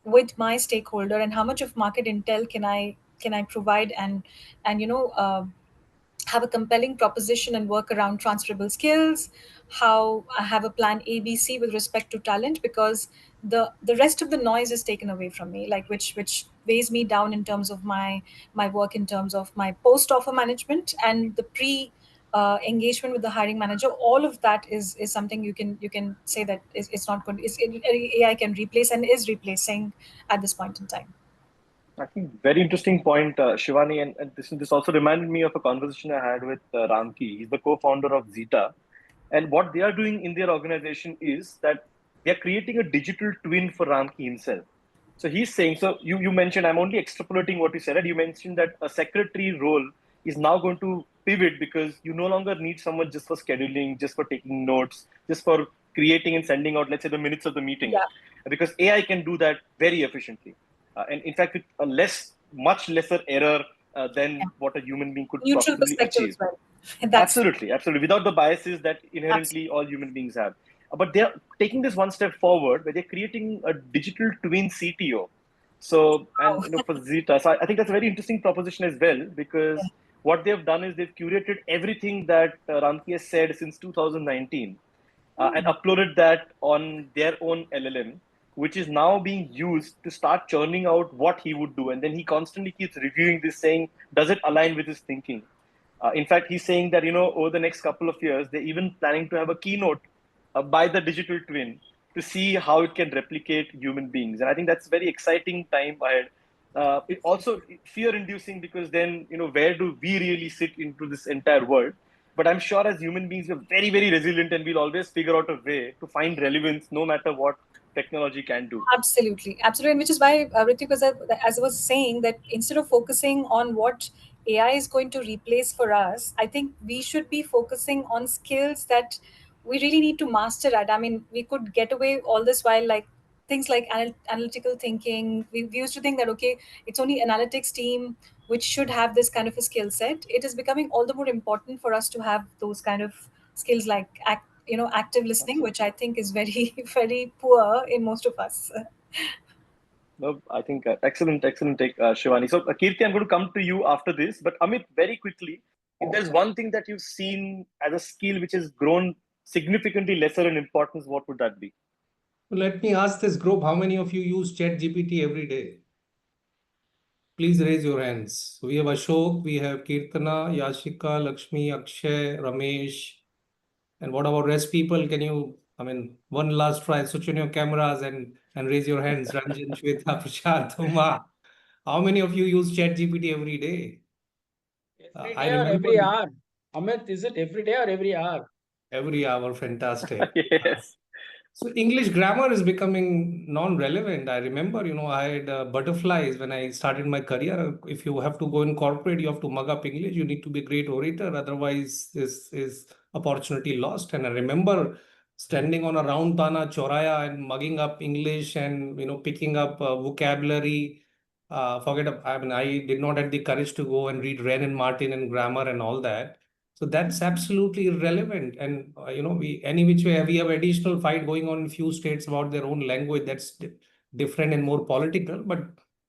with my stakeholder, and how much of market intel can I provide, and have a compelling proposition and work around transferable skills, how I have a plan ABC with respect to talent, because the rest of the noise is taken away from me, like which weighs me down in terms of my work, in terms of my post offer management and the pre engagement with the hiring manager. All of that is something you can say that it's not going, AI can replace and is replacing at this point in time. I think very interesting point, Shivani, and this also reminded me of a conversation I had with Ramki. He's the co-founder of Zeta, and what they are doing in their organization is that they are creating a digital twin for Ramki himself. So he's saying, so you mentioned, I'm only extrapolating what you said, and you mentioned that a secretary role is now going to pivot because you no longer need someone just for scheduling, just for taking notes, just for creating and sending out, let's say, the minutes of the meeting, Yeah. because AI can do that very efficiently. And in fact, with a much lesser error Yeah. than what a human being could Neutral possibly perspective achieve. as well. That's Absolutely, absolutely. Without the biases that absolutely. inherently all human beings have. But they're taking this one step forward where they're creating a digital twin CTO. So, and Wow. for Zeta, so I think that's a very interesting proposition as well, Yeah. because what they've done is they've curated everything that Ramki has said since 2019 and Hmm. uploaded that on their own LLM, which is now being used to start churning out what he would do. And then he constantly keeps reviewing this, saying, does it align with his thinking? In fact, he's saying that over the next couple of years, they're even planning to have a keynote by the digital twin to see how it can replicate human beings. And I think that's a very exciting time ahead. It also fear-inducing because then where do we really sit into this entire world? But I'm sure as human beings, we're very, very resilient, and we'll always figure out a way to find relevance, no matter what technology can do. Absolutely, absolutely, and which is why, Ritik, as I was saying, that instead of focusing on what AI is going to replace for us, I think we should be focusing on skills that we really need to master at. I mean, we could get away all this while, like things like analytical thinking. We used to think that, okay, it's only analytics team which should have this kind of a skill set. It is becoming all the more important for us to have those kind of skills, like active listening, which I think is very very poor in most of us. No, I think excellent, excellent take, Shivani. So, Keerthy, I'm going to come to you after this. But Amit, very quickly, if there's one thing that you've seen as a skill which has grown significantly lesser in importance, what would that be? Let me ask this group, how many of you use ChatGPT every day? Please raise your hands. We have Ashok, we have Kirtana, Yashika, Lakshmi, Akshay, Ramesh. And what about rest people? Can you, I mean, one last try, switch on your cameras and raise your hands. Ranjan, Shweta, Prashant, Uma. How many of you use ChatGPT every day? Every I day or remember every hour? Amit, is it every day or every hour? every hour, fantastic. Yes. So English grammar is becoming non-relevant. I remember, I had butterflies when I started my career. If you have to go in corporate, you have to mug up English. You need to be a great orator. Otherwise, this is opportunity lost. And I remember standing on a round tana choraya and mugging up English and, picking up vocabulary. I mean, I did not have the courage to go and read Wren and Martin and grammar and all that. So that's absolutely irrelevant. And we any which way we have additional fight going on in few states about their own language that's different and more political. But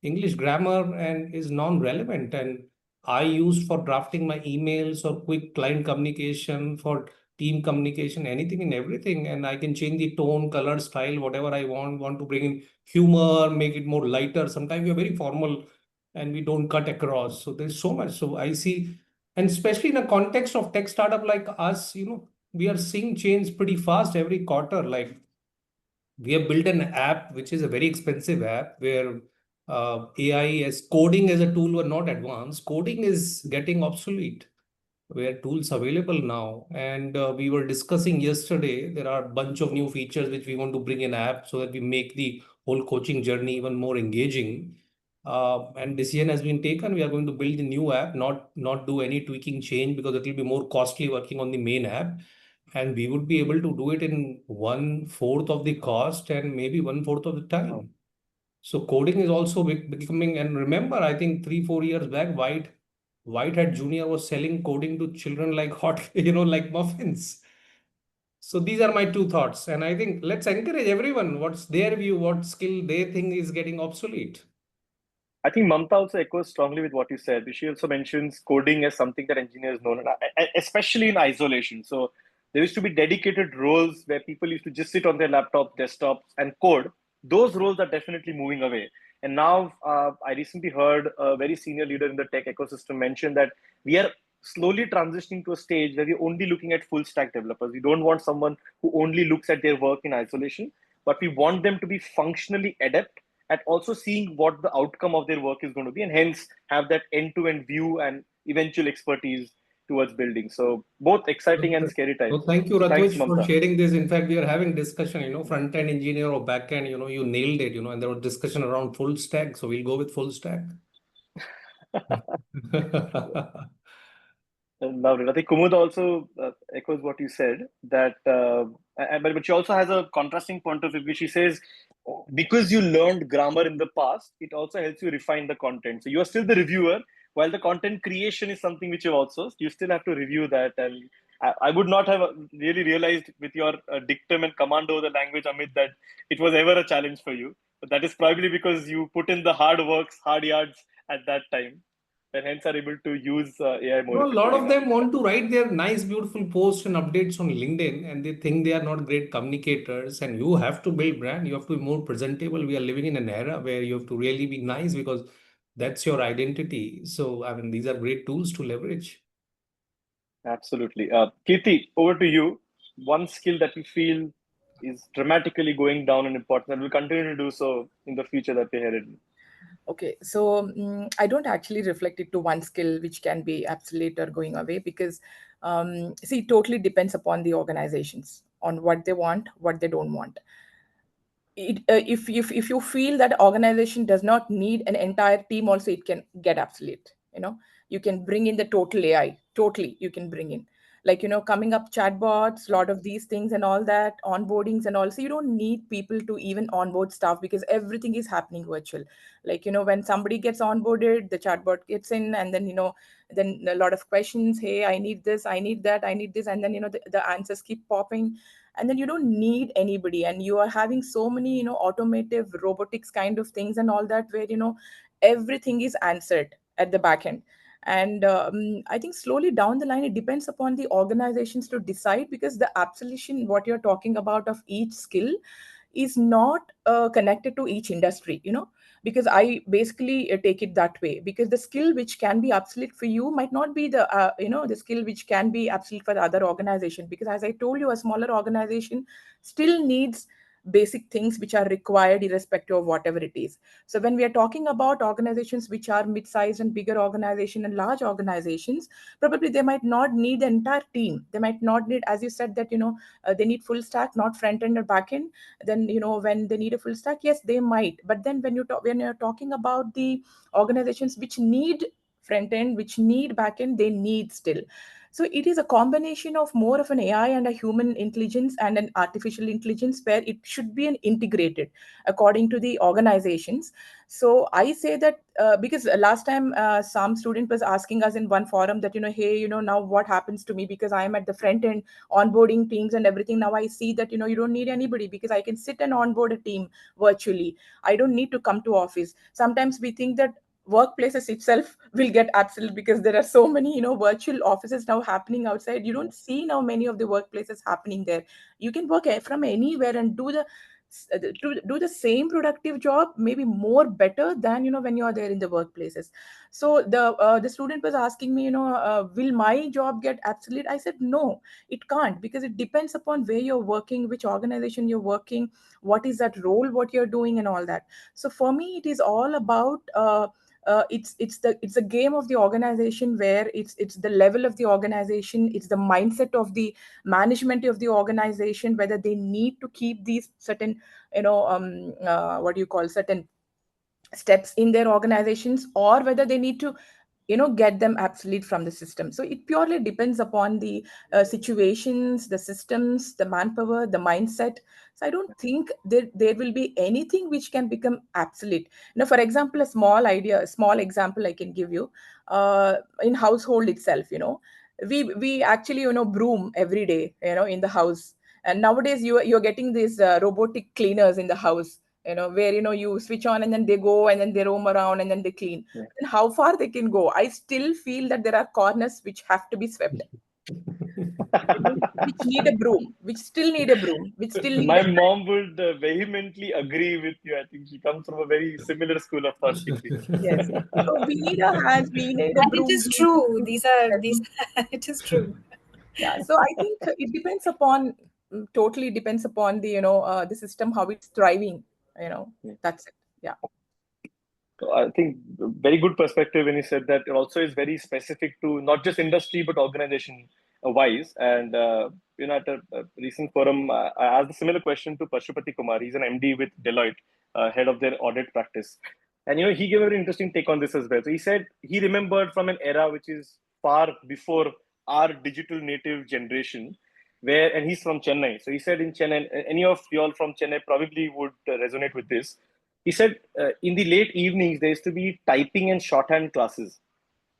English grammar and is non-relevant. And I used for drafting my emails or quick client communication, for team communication, anything and everything. And I can change the tone, color, style, whatever I want to bring in humor, make it more lighter. Sometimes we're very formal and we don't cut across. So there's so much. So I see, and especially in a context of tech startup like us, we are seeing change pretty fast every quarter. Like we have built an app, which is a very expensive app where AI as coding as a tool were not advanced. Coding is getting obsolete. Where tools available now, and we were discussing yesterday, there are a bunch of new features which we want to bring in app so that we make the whole coaching journey even more engaging. And decision has been taken. We are going to build a new app, not do any tweaking change because it will be more costly working on the main app. And we would be able to do it in 1/4 of the cost and maybe 1/4 of the time. So coding is also becoming, and remember, I think 3, 4 years back, Whitehead Junior was selling coding to children like hot, like muffins. So these are my two thoughts. And I think let's encourage everyone. What's their view? What skill they think is getting obsolete? I think Mamta also echoes strongly with what you said. She also mentions coding as something that engineers know, and especially in isolation. So there used to be dedicated roles where people used to just sit on their laptop, desktops, and code. Those roles are definitely moving away. And now, I recently heard a very senior leader in the tech ecosystem mention that we are slowly transitioning to a stage where we're only looking at full stack developers. We don't want someone who only looks at their work in isolation, but we want them to be functionally adept at also seeing what the outcome of their work is going to be, and hence have that end-to-end view and eventual expertise towards building. So both exciting and scary So times. thank you, So thanks, Ratvij, for Mamta. sharing this. In fact, we are having discussion, front-end engineer or back-end, you nailed it, and there was discussion around full stack. So we'll go with full stack. Lovely. I think Kumud also echoes what you said, that, but she also has a contrasting point of view, which she says, because you learned grammar in the past, it also helps you refine the content. So you are still the reviewer, while the content creation is something which you've outsourced. You still have to review that. And I would not have really realized with your dictum and command over the language, Amit, that it was ever a challenge for you. But that is probably because you put in the hard works, hard yards at that time, and hence are able to use AI more No, a lot effectively of now. them want to write their nice, beautiful posts and updates on LinkedIn, and they think they are not great communicators. And you have to build brand. You have to be more presentable. We are living in an era where you have to really be nice because that's your identity. So, I mean, these are great tools to leverage. Absolutely. Keerthy, over to you. One skill that we feel is dramatically going down in importance and will continue to do so in the future that we're headed in. Okay, so I don't actually reflect it to one skill which can be obsolete or going away because, see, it totally depends upon the organizations on what they want, what they don't want. If you feel that organization does not need an entire team, also it can get obsolete. You can bring in the total AI, totally you can bring in, like, coming up chatbots, a lot of these things and all that, onboardings, and also you don't need people to even onboard stuff because everything is happening virtual. Like, when somebody gets onboarded, the chatbot gets in, and then then a lot of questions, hey, I need this, I need that, I need this, and then the answers keep popping, and then you don't need anybody, and you are having so many automotive robotics kind of things and all that, where everything is answered at the back end. And I think slowly down the line it depends upon the organizations to decide, because the absolution what you're talking about of each skill is not connected to each industry, because I basically take it that way, because the skill which can be obsolete for you might not be the skill which can be obsolete for the other organization, because as I told you, a smaller organization still needs basic things which are required irrespective of whatever it is. So when we are talking about organizations which are mid-sized and bigger organization and large organizations, probably they might not need the entire team. They might not need, as you said, that they need full stack, not front end or back end. Then when they need a full stack, yes, they might. But then when you're talking about the organizations which need front end, which need back end, they need still. So it is a combination of more of an AI and a human intelligence and an artificial intelligence, where it should be an integrated according to the organizations. So I say that because last time some student was asking us in one forum that hey, now what happens to me, because I am at the front end onboarding teams and everything. Now I see that you don't need anybody, because I can sit and onboard a team virtually. I don't need to come to office. Sometimes we think that workplaces itself will get absolute, because there are so many virtual offices now happening outside. You don't see now many of the workplaces happening there. You can work from anywhere and do the to do the same productive job, maybe more better than when you are there in the workplaces. So the student was asking me, will my job get obsolete? I said no, it can't, because it depends upon where you're working, which organization you're working, what is that role, what you're doing, and all that. So for me, it is all about it's a game of the organization, where it's the level of the organization, it's the mindset of the management of the organization, whether they need to keep these certain what do you call, certain steps in their organizations, or whether they need to get them obsolete from the system. So it purely depends upon the situations, the systems, the manpower, the mindset. So I don't think there will be anything which can become obsolete. For example, a small example I can give you. In household itself, we actually broom every day in the house. And nowadays you're getting these robotic cleaners in the house, where you switch on and then they go and then they roam around and then they clean. Yeah. And how far they can go, I still feel that there are corners which have to be swept, which need a broom, which still need a broom, which still need My a mom would vehemently agree with you. I think she comes from a very similar school of thought, Keerthy. yes. So we need a hands, we need a And it broom, is we true. need These are to these. It is true. yeah. So I think it depends upon, totally depends upon the system, how it's thriving, Yeah. that's it. Yeah. So I think very good perspective when you said that. It also is very specific to not just industry but organization wise. And at a recent forum, I asked a similar question to Pashupati Kumar. He's an MD with Deloitte, head of their audit practice. And he gave a very interesting take on this as well. So he said he remembered from an era which is far before our digital native generation, and he's from Chennai. So he said in Chennai, any of you all from Chennai probably would resonate with this. He said in the late evenings there used to be typing and shorthand classes,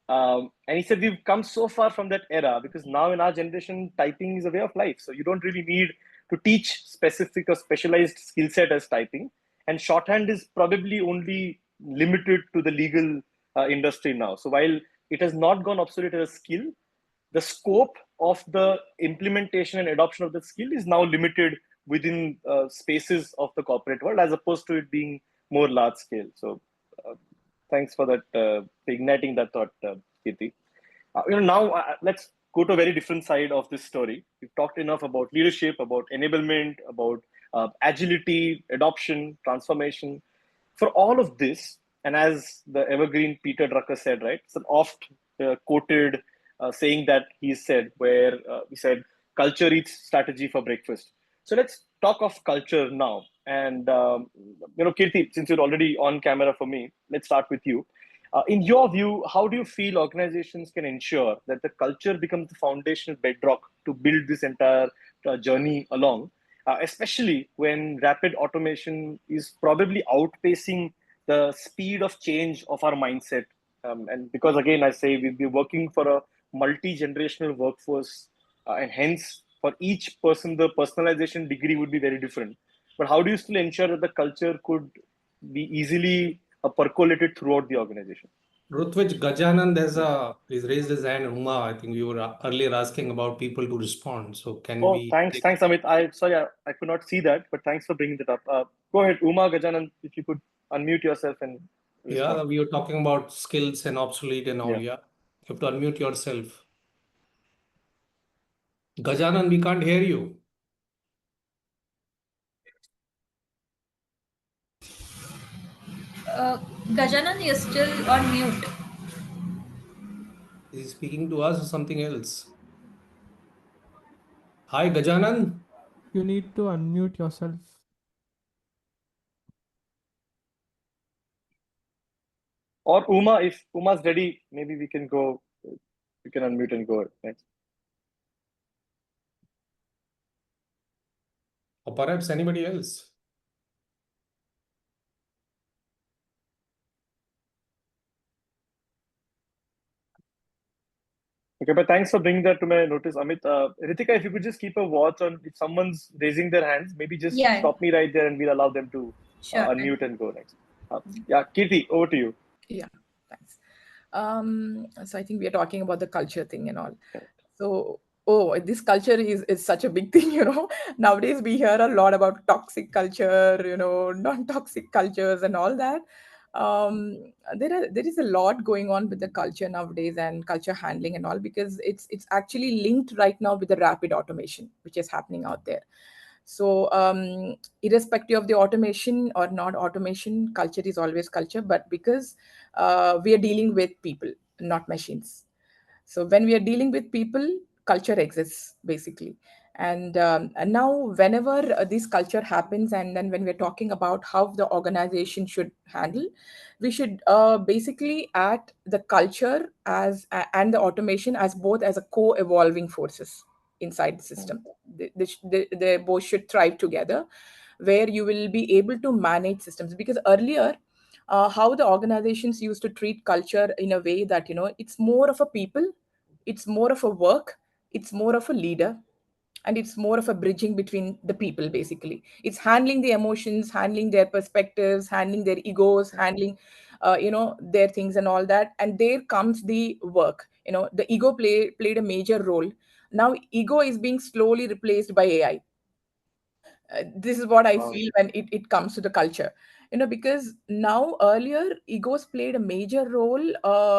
and he said we've come so far from that era because now in our generation typing is a way of life. So you don't really need to teach specific or specialized skill set as typing, and shorthand is probably only limited to the legal industry now. So while it has not gone obsolete as a skill, the scope of the implementation and adoption of the skill is now limited within spaces of the corporate world, as opposed to it being more large scale. So thanks for that, igniting that thought, Keerthy. Now let's go to a very different side of this story. We've talked enough about leadership, about enablement, about agility, adoption, transformation. For all of this, and as the evergreen Peter Drucker said, right, it's an oft quoted saying that he said, where he said, culture eats strategy for breakfast. So let's talk of culture now. And, Keerthy, since you're already on camera for me, let's start with you. In your view, how do you feel organizations can ensure that the culture becomes the foundational bedrock to build this entire journey along, especially when rapid automation is probably outpacing the speed of change of our mindset? And because, again, I say we'll be working for a multi-generational workforce, and hence for each person, the personalization degree would be very different. But how do you still ensure that the culture could be easily percolated throughout the organization? Rutvij, Gajanan, he's raised his hand. Uma, I think we were earlier asking about people to respond. So can Oh, we thanks, Amit. Sorry, I could not see that, but thanks for bringing that up. Go ahead, Uma, Gajanan, if you could unmute yourself and respond. Yeah, we were talking about skills and obsolete and all. Yeah. Yeah, you have to unmute yourself. Gajanan, we can't hear you. Gajanan, you're still on mute. Is he speaking to us or something else? Hi, Gajanan. You need to unmute yourself. Or Uma, if Uma's ready, maybe we can go. We can unmute and go next. Or perhaps anybody else. Okay, but thanks for bringing that to my notice, Amit. Ritika, if you could just keep a watch on if someone's raising their hands, maybe just Yeah, stop me right there and we'll allow them to sure. unmute and go next. Yeah, Keerthy, over to you. Yeah, thanks. So I think we are talking about the culture thing and all. Correct. So Oh, this culture is such a big thing, Nowadays we hear a lot about toxic culture, non-toxic cultures and all that. There is a lot going on with the culture nowadays and culture handling and all, because it's actually linked right now with the rapid automation which is happening out there. So, irrespective of the automation or not automation, culture is always culture. But because we are dealing with people, not machines, so when we are dealing with people, culture exists basically. And now whenever this culture happens, and then when we're talking about how the organization should handle, we should basically act the culture and the automation as both as a co-evolving forces inside the system. They both should thrive together, where you will be able to manage systems. Because earlier, how the organizations used to treat culture in a way that, it's more of a people, it's more of a work, it's more of a leader, and it's more of a bridging between the people. Basically, it's handling the emotions, handling their perspectives, handling their egos, handling their things and all that. And there comes the work. The ego played a major role. Now ego is being slowly replaced by AI. This is what I Wow. feel when it comes to the culture. Because now, earlier, egos played a major role,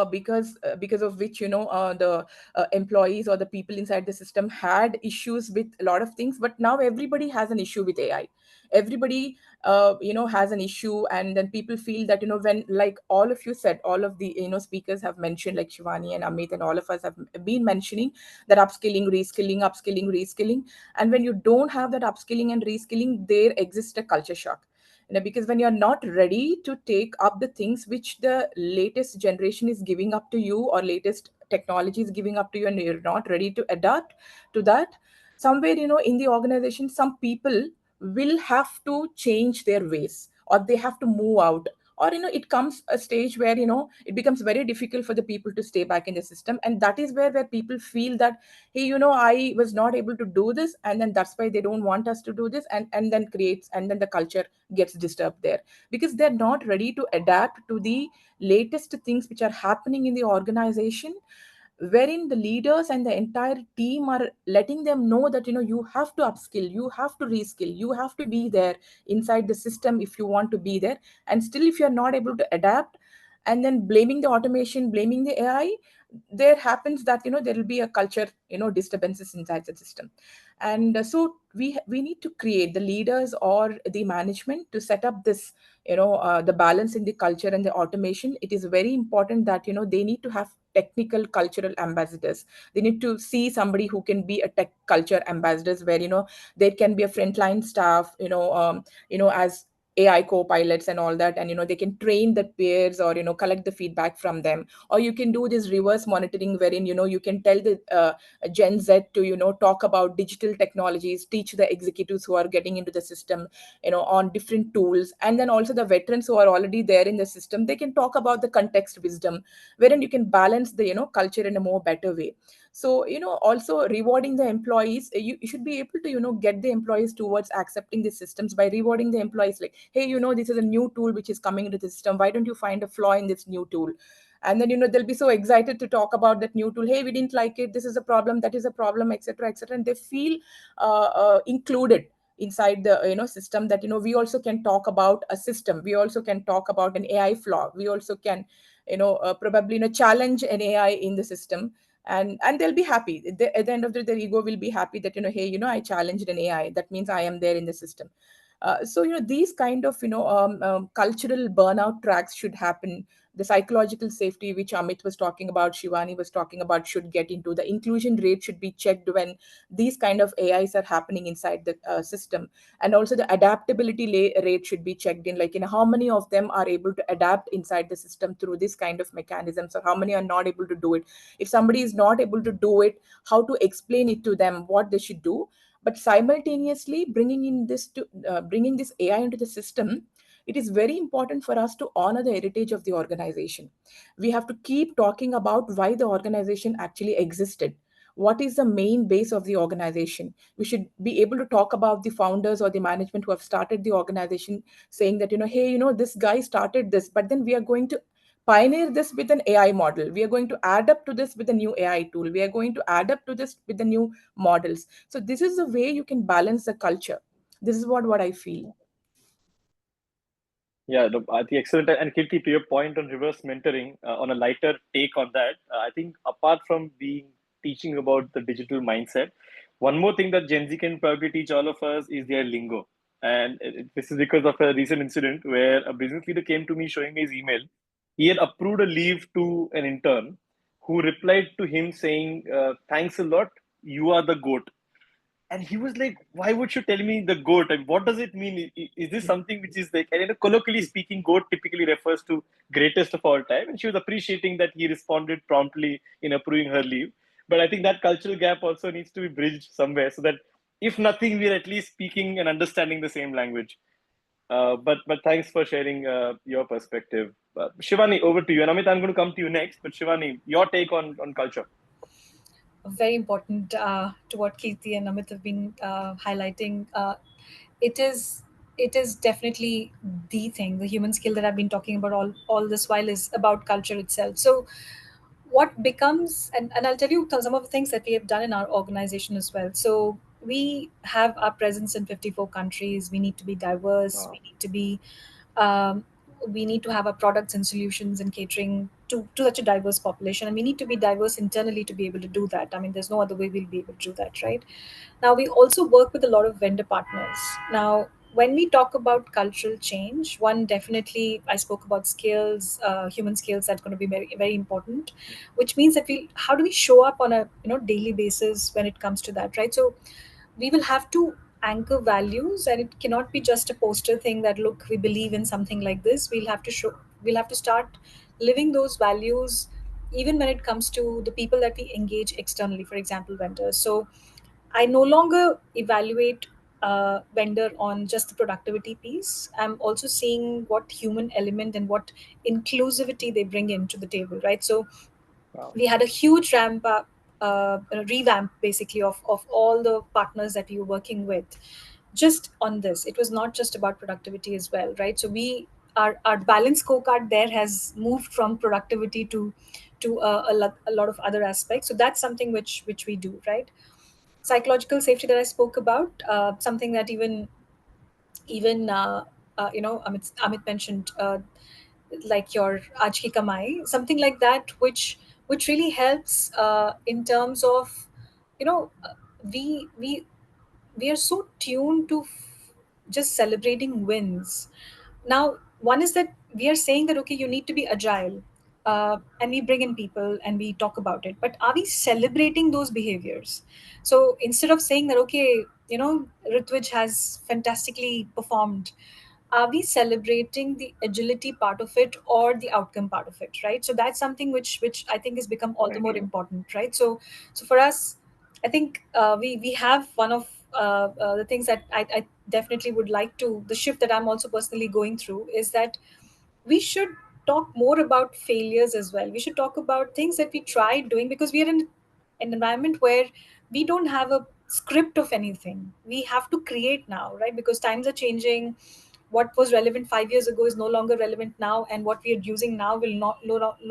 because of which, the employees or the people inside the system had issues with a lot of things. But now everybody has an issue with AI. Everybody has an issue. And then people feel that, when, like all of you said, all of the speakers have mentioned, like Shivani and Amit and all of us have been mentioning that upskilling, reskilling. And when you don't have that upskilling and reskilling, there exists a culture shock. Because when you're not ready to take up the things which the latest generation is giving up to you, or latest technology is giving up to you, and you're not ready to adapt to that, somewhere, in the organization, some people will have to change their ways, or they have to move out. Or, it comes a stage where, it becomes very difficult for the people to stay back in the system. And that is where people feel that, hey, I was not able to do this, and then that's why they don't want us to do this. And then the culture gets disturbed there, because they're not ready to adapt to the latest things which are happening in the organization, wherein the leaders and the entire team are letting them know that, you have to upskill, you have to reskill, you have to be there inside the system if you want to be there. And still, if you're not able to adapt, and then blaming the automation, blaming the AI, there happens that, there will be a culture, disturbances inside the system. And so we need to create the leaders or the management to set up this, the balance in the culture and the automation. It is very important that, they need to have technical cultural ambassadors. They need to see somebody who can be a tech culture ambassadors, where, there can be a frontline staff, as AI co-pilots and all that. And, they can train the peers, or, collect the feedback from them. Or you can do this reverse monitoring, wherein, you can tell the Gen Z to, talk about digital technologies, teach the executives who are getting into the system, on different tools. And then also the veterans who are already there in the system, they can talk about the context wisdom, wherein you can balance the, culture in a more better way. So, also rewarding the employees. You should be able to, get the employees towards accepting the systems by rewarding the employees, like, hey, this is a new tool which is coming into the system, why don't you find a flaw in this new tool? And then, they'll be so excited to talk about that new tool. Hey, we didn't like it, this is a problem, that is a problem, etc., etc. And they feel included inside the, system, that, we also can talk about a system, we also can talk about an AI flaw, we also can, probably, challenge an AI in the system. And they'll be happy. At the end of the day, their ego will be happy that, hey, I challenged an AI, that means I am there in the system. So, these kind of, cultural burnout tracks should happen. The psychological safety which Amit was talking about, Shivani was talking about, should get into. The inclusion rate should be checked when these kind of AIs are happening inside the system. And also the adaptability rate should be checked in, like, how many of them are able to adapt inside the system through this kind of mechanisms, or how many are not able to do it. If somebody is not able to do it, how to explain it to them what they should do. But simultaneously, bringing this AI into the system, it is very important for us to honor the heritage of the organization. We have to keep talking about why the organization actually existed. What is the main base of the organization? We should be able to talk about the founders or the management who have started the organization, saying that, hey, this guy started this, but then we are going to pioneer this with an AI model. We are going to adapt to this with a new AI tool. We are going to adapt to this with the new models. So this is the way you can balance the culture. This is what I feel. Yeah, no, I think excellent. And Kirti, to your point on reverse mentoring, on a lighter take on that, I think apart from being teaching about the digital mindset, one more thing that Gen Z can probably teach all of us is their lingo. And this is because of a recent incident where a business leader came to me showing me his email. He had approved a leave to an intern who replied to him saying, "Thanks a lot. You are the goat." And he was like, "Why would you tell me the goat? And what does it mean? Is this something which is like," and colloquially speaking, goat typically refers to greatest of all time. And she was appreciating that he responded promptly in approving her leave. But I think that cultural gap also needs to be bridged somewhere, so that if nothing, we're at least speaking and understanding the same language. But thanks for sharing your perspective. Shivani, over to you. And Amit, I'm going to come to you next. But Shivani, your take on culture. Very important to what Keerthy and Amit have been highlighting. It is it is definitely the thing, the human skill that I've been talking about all this while is about culture itself. So what becomes, and I'll tell you some of the things that we have done in our organization as well. So we have our presence in 54 countries. We need to be diverse. Wow. Um, we need to have our products and solutions and catering to such a diverse population, and we need to be diverse internally to be able to do that. I mean, there's no other way we'll be able to do that, right? Now, we also work with a lot of vendor partners. Now, when we talk about cultural change, one definitely, I spoke about skills, human skills, that's going to be very, very important, which means that how do we show up on a daily basis when it comes to that, right? So we will have to anchor values, and it cannot be just a poster thing that, look, we believe in something like this. We'll have to start living those values even when it comes to the people that we engage externally, for example, vendors. So I no longer evaluate a vendor on just the productivity piece. I'm also seeing what human element and what inclusivity they bring into the table, right? So Wow. we had a huge a revamp basically of all the partners that we were working with just on this. It was not just about productivity as well, right? So our balance scorecard there has moved from productivity to a lot of other aspects. So that's something which we do, right? Psychological safety that I spoke about, something that even Amit mentioned, like your Aaj Ki Kamai, something like that, which really helps in terms of, you know, uh, we we we are so tuned to just celebrating wins. Now, one is that we are saying that, okay, you need to be agile, and we bring in people and we talk about it, but are we celebrating those behaviors? So instead of saying that, okay, Rutvij has fantastically performed, are we celebrating the agility part of it or the outcome part of it, right? So that's something which I think has become all the Very more true. important, right? So for us, I think we have one of the things that I definitely would like to, the shift that I'm also personally going through is that we should talk more about failures as well. We should talk about things that we tried doing, because we are in an environment where we don't have a script of anything. We have to create now, right? Because times are changing. What was relevant 5 years ago is no longer relevant now, and what we are using now will no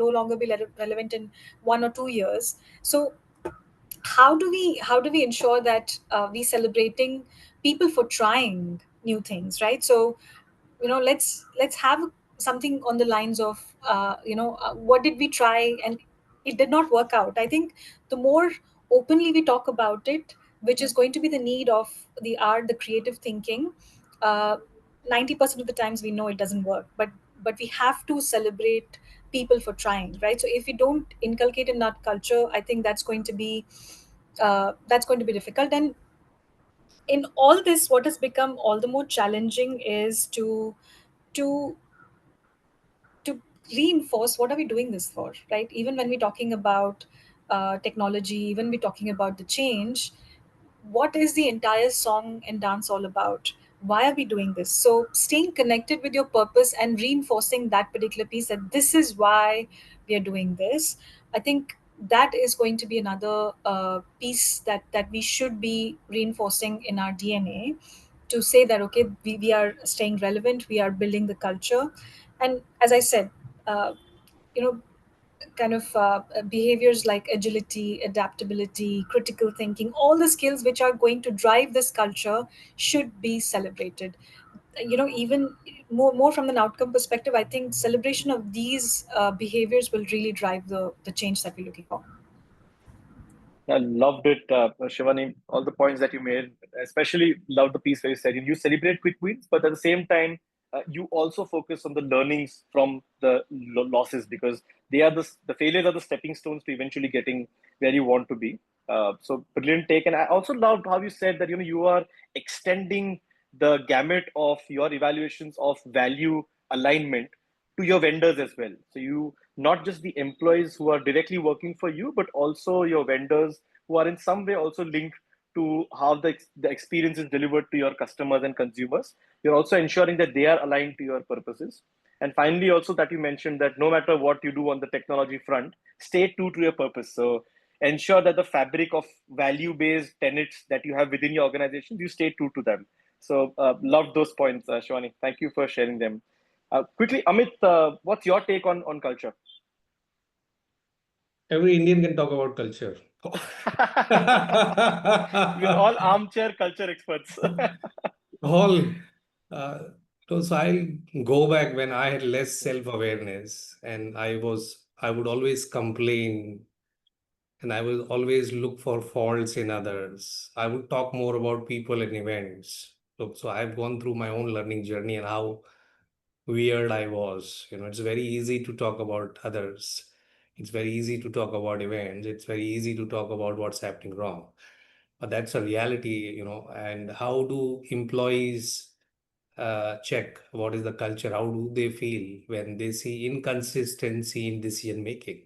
longer be relevant in 1 or 2 years. So how do we ensure that we celebrating people for trying new things, right? So let's have something on the lines of what did we try and it did not work out. I think the more openly we talk about it, which is going to be the need of the art, the creative thinking, uh, 90% of the times we know it doesn't work, but we have to celebrate people for trying, right? So if we don't inculcate in that culture, I think that's going to be difficult. And in all this, what has become all the more challenging is to to reinforce what are we doing this for, right? Even when we're talking about technology, even we're talking about the change, what is the entire song and dance all about? Why are we doing this? So staying connected with your purpose and reinforcing that particular piece, that this is why we are doing this, I think that is going to be another piece that we should be reinforcing in our DNA, to say that, okay, we are staying relevant, we are building the culture. And as I said, uh, you know, kind of behaviors like agility, adaptability, critical thinking, all the skills which are going to drive this culture should be celebrated. Even more from an outcome perspective, I think celebration of these behaviors will really drive the change that we're looking for. I loved it, Shivani. All the points that you made, especially loved the piece where you said you celebrate quick wins, but at the same time, you also focus on the learnings from the losses, because they are the failures are the stepping stones to eventually getting where you want to be. So brilliant take, and I also loved how you said that you are extending the gamut of your evaluations of value alignment to your vendors as well. So you not just the employees who are directly working for you, but also your vendors who are in some way also linked to how the experience is delivered to your customers and consumers. You're also ensuring that they are aligned to your purposes. And finally, also that you mentioned that no matter what you do on the technology front, stay true to your purpose. So ensure that the fabric of value-based tenets that you have within your organization, you stay true to them. So loved those points, Shivani. Thank you for sharing them. Quickly, Amit, what's your take on culture? Every Indian can talk about culture. We're all armchair culture experts. All. Uh, so I'll go back when I had less self-awareness, and I would always complain, and I would always look for faults in others. I would talk more about people and events. So I've gone through my own learning journey and how weird I was. It's very easy to talk about others. It's very easy to talk about events. It's very easy to talk about what's happening wrong. But that's a reality. And how do employees check what is the culture? How do they feel when they see inconsistency in decision making?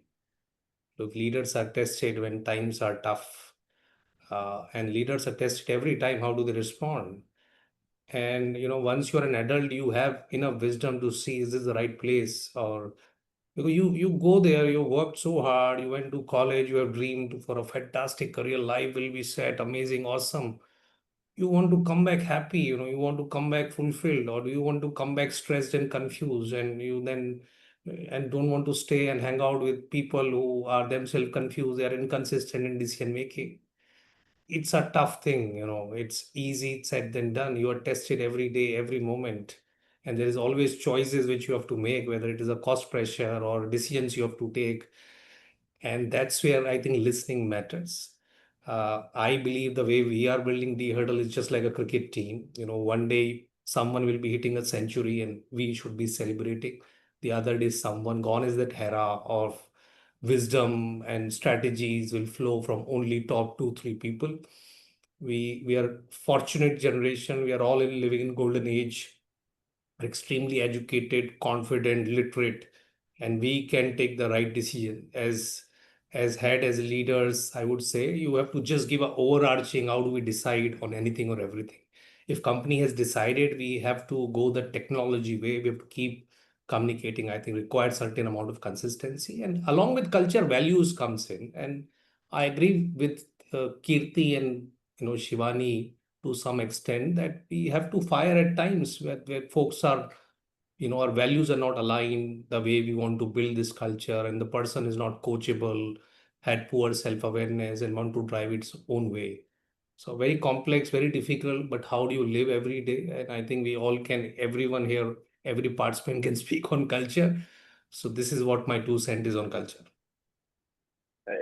Look, leaders are tested when times are tough, and leaders are tested every time. How do they respond? And once you're an adult, you have enough wisdom to see, is this the right place? Or because you go there, you worked so hard, you went to college, you have dreamed for a fantastic career, life will be set, amazing, awesome. You want to come back happy, you want to come back fulfilled, or do you want to come back stressed and confused, and you then and don't want to stay and hang out with people who are themselves confused, they are inconsistent in decision making. It's a tough thing. It's easy said than done. You are tested every day, every moment, and there is always choices which you have to make, whether it is a cost pressure or decisions you have to take. And that's where I think listening matters. I believe the way we are building the hurdle is just like a cricket team. One day someone will be hitting a century and we should be celebrating. The other day, someone gone is that era of wisdom and strategies will flow from only top two, three people. We are fortunate generation. We are all living in golden age, are extremely educated, confident, literate, and we can take the right decision. As leaders, I would say you have to just give a overarching how do we decide on anything or everything. If company has decided, we have to go the technology way. We have to keep communicating. I think requires certain amount of consistency, and along with culture, values comes in. And I agree with Keerthy and Shivani to some extent that we have to fire at times where folks are, our values are not aligned the way we want to build this culture, and the person is not coachable, had poor self-awareness, and want to drive its own way. So very complex, very difficult, but how do you live every day? And I think we all can, everyone here, every participant can speak on culture. So this is what my 2 cents is on culture.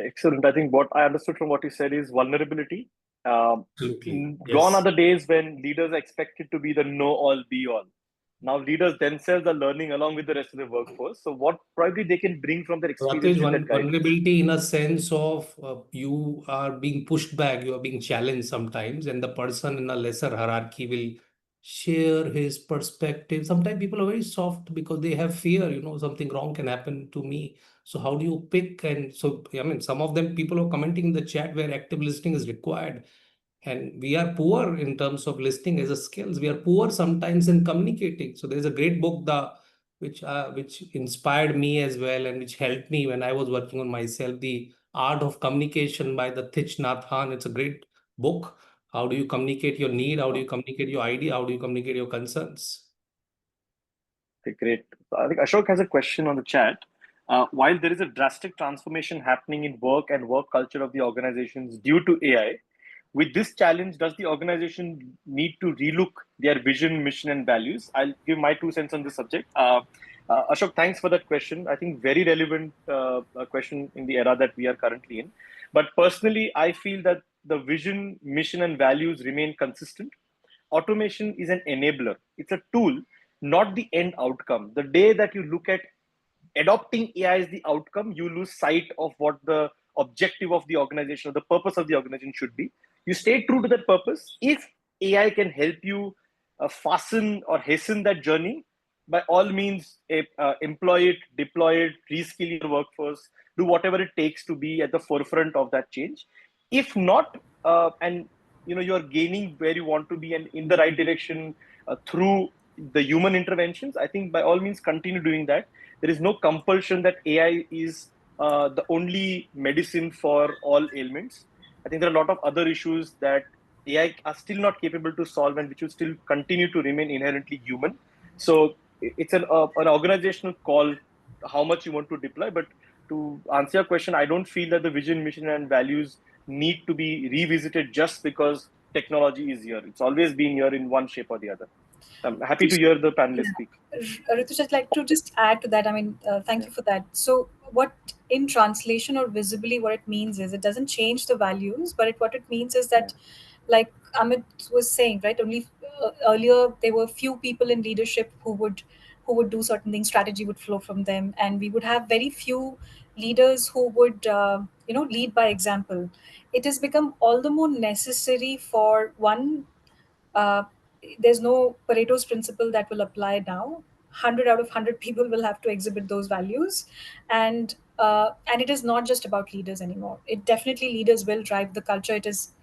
Excellent. I think what I understood from what you said is vulnerability. Absolutely. Gone are Yes. the days when leaders are expected to be the know all be all. Now leaders themselves are learning along with the rest of the workforce. So what probably they can bring from their Rakesh, experience in that guidance. vulnerability in a sense of you are being pushed back, you are being challenged sometimes, and the person in a lesser hierarchy will share his perspective. Sometimes people are very soft because they have fear, something wrong can happen to me. So how do you pick? And so, I mean, some of them people are commenting in the chat where active listening is required. And we are poor in terms of listening as a skills. We are poor sometimes in communicating. So there's a great book, the which inspired me as well, and which helped me when I was working on myself, The Art of Communication by the Thich Nhat Hanh. It's a great book. How do you communicate your need? How do you communicate your idea? How do you communicate your concerns? Okay, great. So I think Ashok has a question on the chat. While there is a drastic transformation happening in work and work culture of the organizations due to AI, with this challenge, does the organization need to relook their vision, mission, and values? I'll give my 2 cents on this subject. Ashok, thanks for that question. I think very relevant question in the era that we are currently in. But personally, I feel that the vision, mission, and values remain consistent. Automation is an enabler. It's a tool, not the end outcome. The day that you look at adopting AI as the outcome, you lose sight of what the objective of the organization or the purpose of the organization should be. You stay true to that purpose. If AI can help you fasten or hasten that journey, by all means, employ it, deploy it, reskill your workforce, do whatever it takes to be at the forefront of that change. If not, and you're gaining where you want to be and in the right direction through the human interventions, I think by all means continue doing that. There is no compulsion that AI is the only medicine for all ailments. I think there are a lot of other issues that AI are still not capable to solve and which will still continue to remain inherently human. So it's an organizational call how much you want to deploy. But to answer your question, I don't feel that the vision, mission, and values need to be revisited just because technology is here. It's always been here in one shape or the other. I'm happy to hear the panelists speak. Rituj, I'd like to just add to that. I mean, thank Yeah. you for that. So, what in translation or visibly, what it means is it doesn't change the values, but what it means is that, like Amit was saying, right? Only earlier there were few people in leadership who would do certain things. Strategy would flow from them, and we would have very few leaders who would lead by example. It has become all the more necessary for one. uh, there's no Pareto's principle that will apply now. 100 out of 100 people will have to exhibit those values, and it is not just about leaders anymore. It definitely, leaders will drive the culture. It's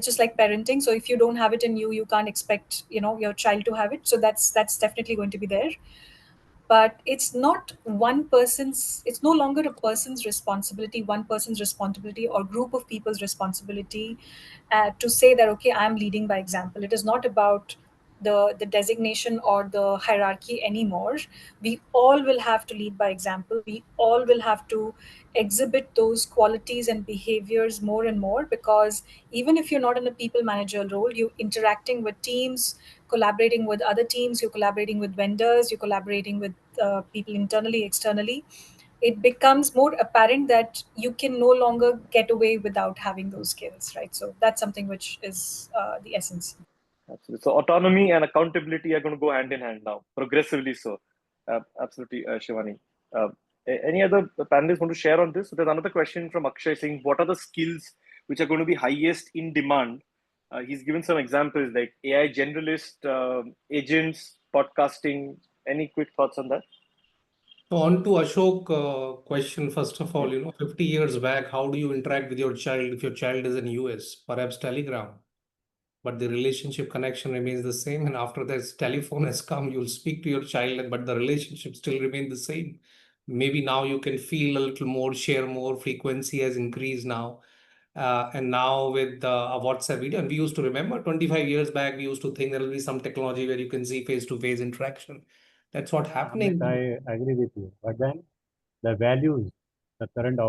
just like parenting. So if you don't have it in you, you can't expect your child to have it. So that's definitely going to be there, but it's no longer a person's responsibility, one person's responsibility or group of people's responsibility to say that, okay, I'm leading by example. It is not about the designation or the hierarchy anymore. We all will have to lead by example. We all will have to exhibit those qualities and behaviors more and more, because even if you're not in a people manager role, you're interacting with teams, collaborating with other teams, you're collaborating with vendors, you're collaborating with people internally, externally. It becomes more apparent that you can no longer get away without having those skills, right? So that's something which is the essence. Absolutely. So autonomy and accountability are going to go hand in hand now, progressively so. Absolutely, Shivani. Uh, any other panelists want to share on this? So there's another question from Akshay saying, what are the skills which are going to be highest in demand? He's given some examples like AI generalist, agents, podcasting. Any quick thoughts on that? So on to Ashok question, first of Yeah. all, 50 years back, how do you interact with your child if your child is in US? Perhaps Telegram, but the relationship connection remains the same. And after this telephone has come, you'll speak to your child, but the relationship still remain the same. Maybe now you can feel a little more, share more, frequency has increased now. And now with a WhatsApp video, and we used to remember 25 years back, we used to think there will be some technology where you can see face-to-face interaction. That's what Amit, happening. I agree with you. But then the values, the current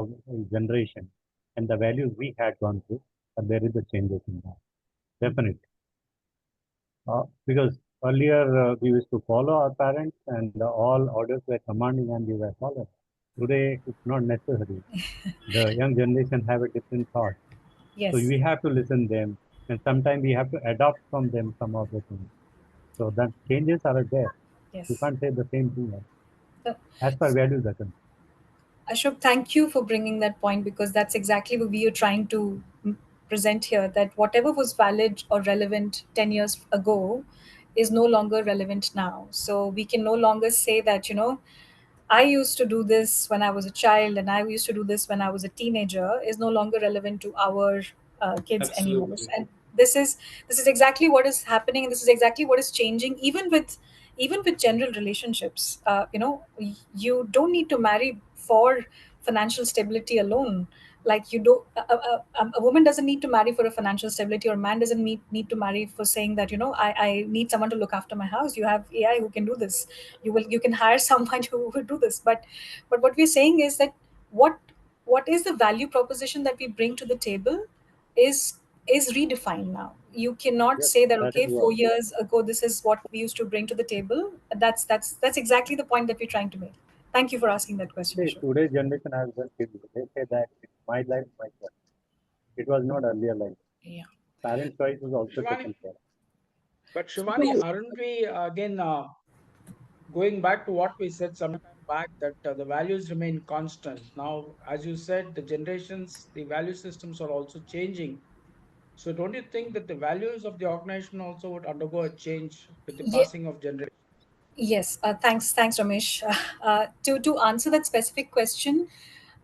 generation, and the values we had gone through, there is a changes in that. Definitely. Because earlier we used to follow our parents and all orders were commanding and we were following. Today it's not necessary. The young generation have a different thought. So Yes. we have to listen them and sometimes we have to adopt from them some of the things. So that changes are there. You Yes. can't say the same thing So, as per values are concerned. Ashok, thank you for bringing that point, because that's exactly what we are trying to present here, that whatever was valid or relevant 10 years ago is no longer relevant now. So we can no longer say that, I used to do this when I was a child and I used to do this when I was a teenager is no longer relevant to our kids anymore. Absolutely. And this is exactly what is happening, and this is exactly what is changing, even with general relationships. You don't need to marry for financial stability alone. like you don't a woman doesn't need to marry for a financial stability, or a man doesn't need to marry for saying that, I need someone to look after my house. You have AI who can do this. You can hire someone who will do this. But what we're saying is that what what is the value proposition that we bring to the table is is redefined now. You cannot Yes, say that, that is okay, what. 4 years ago this is what we used to bring to the table. That's exactly the point that we're trying to make. Thank you for asking that question, See, Ashok. today's generation has done kids. They say that it's my life, my choice. It was not earlier like. Yeah. Parent choice is also Shivani, taken care. but Shivani, So, aren't we again going back to what we said some time back, that the values remain constant? Now, as you said, the generations, the value systems are also changing. So, don't you think that the values of the organization also would undergo a change with the Yeah. passing of generations? Yes, thanks, Ramesh. To answer that specific question,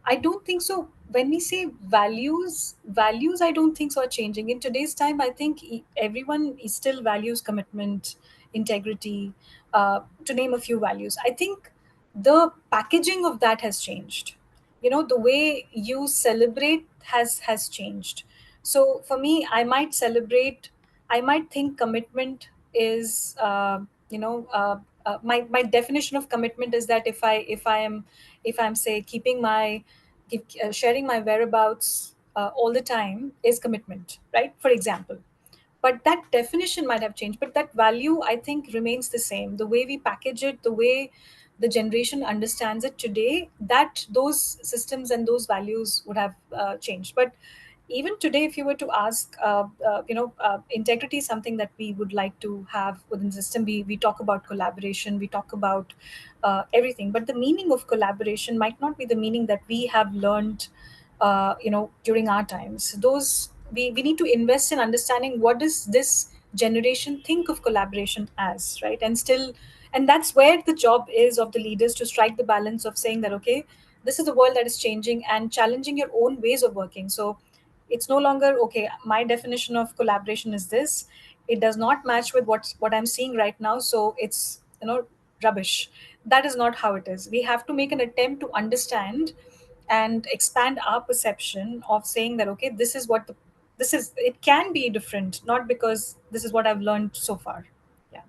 I don't think so. When we say values, I don't think so are changing in today's time. I think everyone is still values commitment, integrity, to name a few values. I think the packaging of that has changed. The way you celebrate has changed. So for me, I might think commitment is, my definition of commitment is that if I'm say keeping my sharing my whereabouts all the time is commitment, right? For example. But that definition might have changed, but that value, I think, remains the same. The way we package it, the way the generation understands it today, that those systems and those values would have changed. But even today, if you were to ask, integrity is something that we would like to have within the system. We talk about collaboration, we talk about everything, but the meaning of collaboration might not be the meaning that we have learned during our times. Those we need to invest in understanding what does this generation think of collaboration as, right? And that's where the job is of the leaders, to strike the balance of saying that, okay, this is the world that is changing, and challenging your own ways of working. So it's no longer, okay, my definition of collaboration is this, it does not match with what I'm seeing right now, so it's rubbish. That is not how it is. We have to make an attempt to understand and expand our perception of saying that, okay, this is, it can be different, not because this is what I've learned so far. Yeah.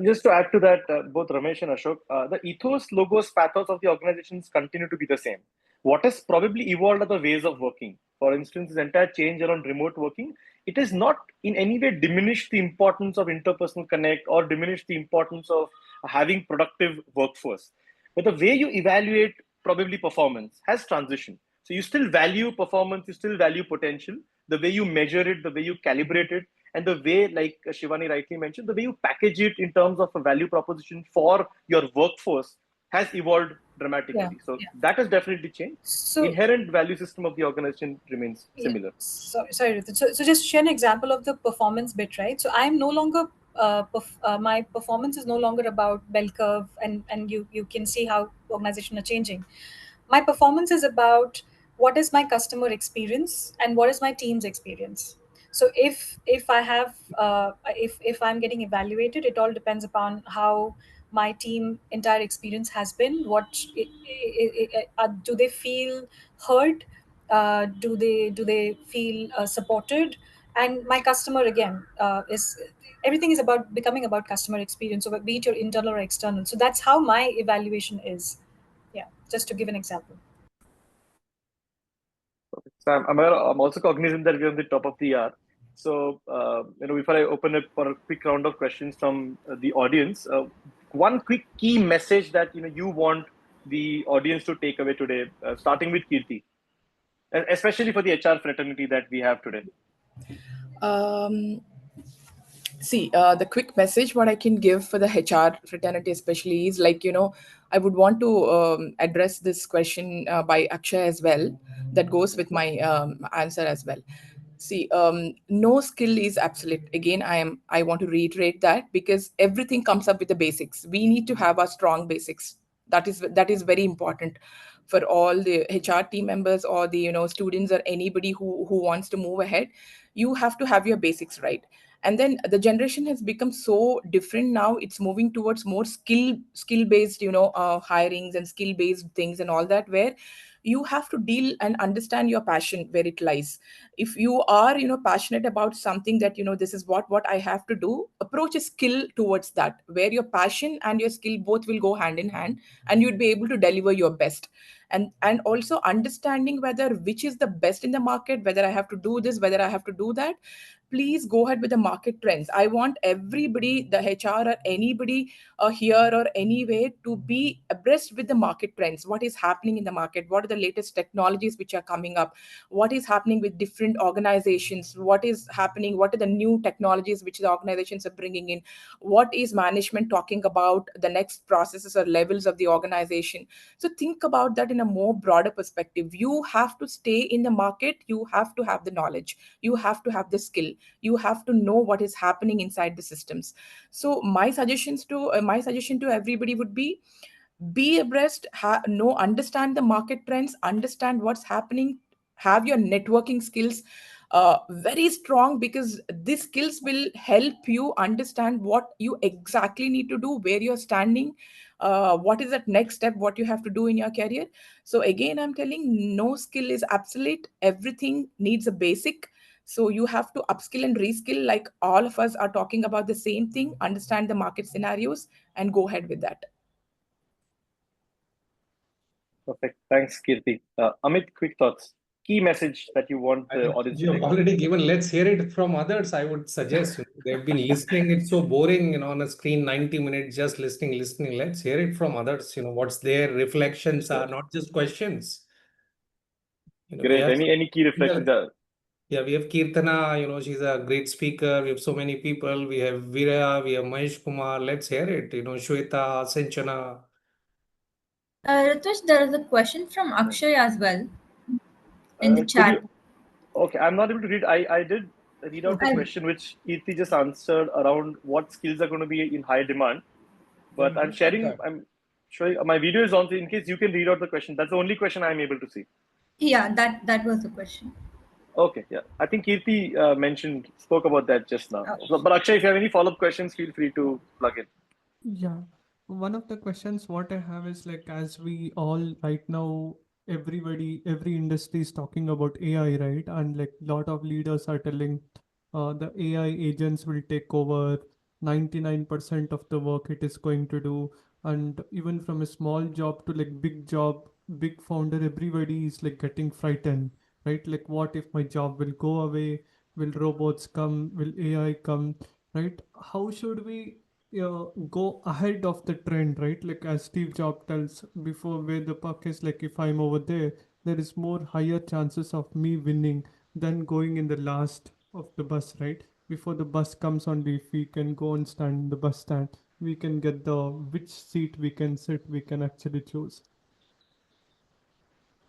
Just to add to that, both Ramesh and Ashok, the ethos, logos, pathos of the organizations continue to be the same. What has probably evolved are the ways of working. For instance, this entire change around remote working, it has not in any way diminished the importance of interpersonal connect or diminished the importance of having productive workforce. But the way you evaluate probably performance has transitioned. So you still value performance, you still value potential. The way you measure it, the way you calibrate it, and the way, like Shivani rightly mentioned, the way you package it in terms of a value proposition for your workforce has evolved Yeah. dramatically. So Yeah. that has definitely changed. So Inherent value system of the organization remains yeah, similar. sorry, Ritu. So just share an example of the performance bit, right? So I'm no longer my performance is no longer about bell curve, and you can see how organizations are changing. My performance is about what is my customer experience and what is my team's experience. So if I have if I'm getting evaluated, it all depends upon how my team entire experience has been. Do they feel heard? Do they feel supported? And my customer, again, is everything is about becoming about customer experience, so be it your internal or external. So that's how my evaluation is. Yeah, just to give an example. So I'm also cognizant that we're on the top of the hour. So, before I open it for a quick round of questions from the audience, one quick key message that you want the audience to take away today, starting with Keerthy, especially for the HR fraternity that we have today. Um, See, the quick message what I can give for the HR fraternity, especially, is like, I would want to address this question by Akshay as well. That goes with my answer as well. See, no skill is absolute. Again, I want to reiterate that, because everything comes up with the basics. We need to have our strong basics. That is very important for all the HR team members, or the students, or anybody who wants to move ahead. You have to have your basics right. And then the generation has become so different now. It's moving towards more skill based hirings and skill based things and all that, where you have to deal and understand your passion where it lies. If you are, passionate about something, that this is what I have to do, approach a skill towards that, where your passion and your skill both will go hand in hand, and you'd be able to deliver your best. And also understanding whether which is the best in the market, whether I have to do this, whether I have to do that. Please go ahead with the market trends. I want everybody, the HR or anybody here or anywhere, to be abreast with the market trends. What is happening in the market? What are the latest technologies which are coming up? What is happening with different organizations? What is happening? What are the new technologies which the organizations are bringing in? What is management talking about the next processes or levels of the organization? So think about that in a more broader perspective. You have to stay in the market. You have to have the knowledge. You have to have the skill. You have to know what is happening inside the systems. So my suggestion to everybody would be abreast, know, understand the market trends, understand what's happening, have your networking skills very strong, because these skills will help you understand what you exactly need to do, where you're standing, what is that next step, what you have to do in your career. So again, I'm telling, no skill is obsolete. Everything needs a basic. So you have to upskill and reskill, like all of us are talking about the same thing, understand the market scenarios, and go ahead with that. Perfect. Thanks, Keerthy. Amit, quick thoughts. Key message that you want I the think audience to you have take away. already given. Let's hear it from others. I would suggest, they've been listening. It's so boring, on a screen, 90 minutes, just listening, listening. Let's hear it from others. What's their reflections are, Sure. not just questions. We Great. have, Any key reflections? yeah, we have Keerthana, she's a great speaker. We have so many people. We have Veera, we have Mahesh Kumar. Let's hear it. Shweta, Sanchana. Ritush, there is a question from Akshay as well in the Could chat. you? Okay, I'm not able to read. I did read out the I, question which Keerthy just answered around what skills are going to be in high demand. But Then look at that. I'm showing my video is on, so in case you can read out the question. That's the only question I'm able to see. yeah, that was the question. Okay, yeah. I think Keerthy spoke about that just now. Oh. But Akshay, if you have any follow-up questions, feel free to plug in. Yeah, one of the questions what I have is like, as we all right now, everybody, every industry is talking about AI, right? And like lot of leaders are telling the AI agents will take over 99% of the work it is going to do. And even from a small job to like big job, big founder, everybody is like getting frightened, right? Like, what if my job will go away? Will robots come? Will AI come? Right? How should we go ahead of the trend, right? Like as Steve Jobs tells before, where the puck is, like if I'm over there, there is more higher chances of me winning than going in the last of the bus, right? Before the bus comes on, if we can go and stand in the bus stand, we can get the which seat we can sit, we can actually choose.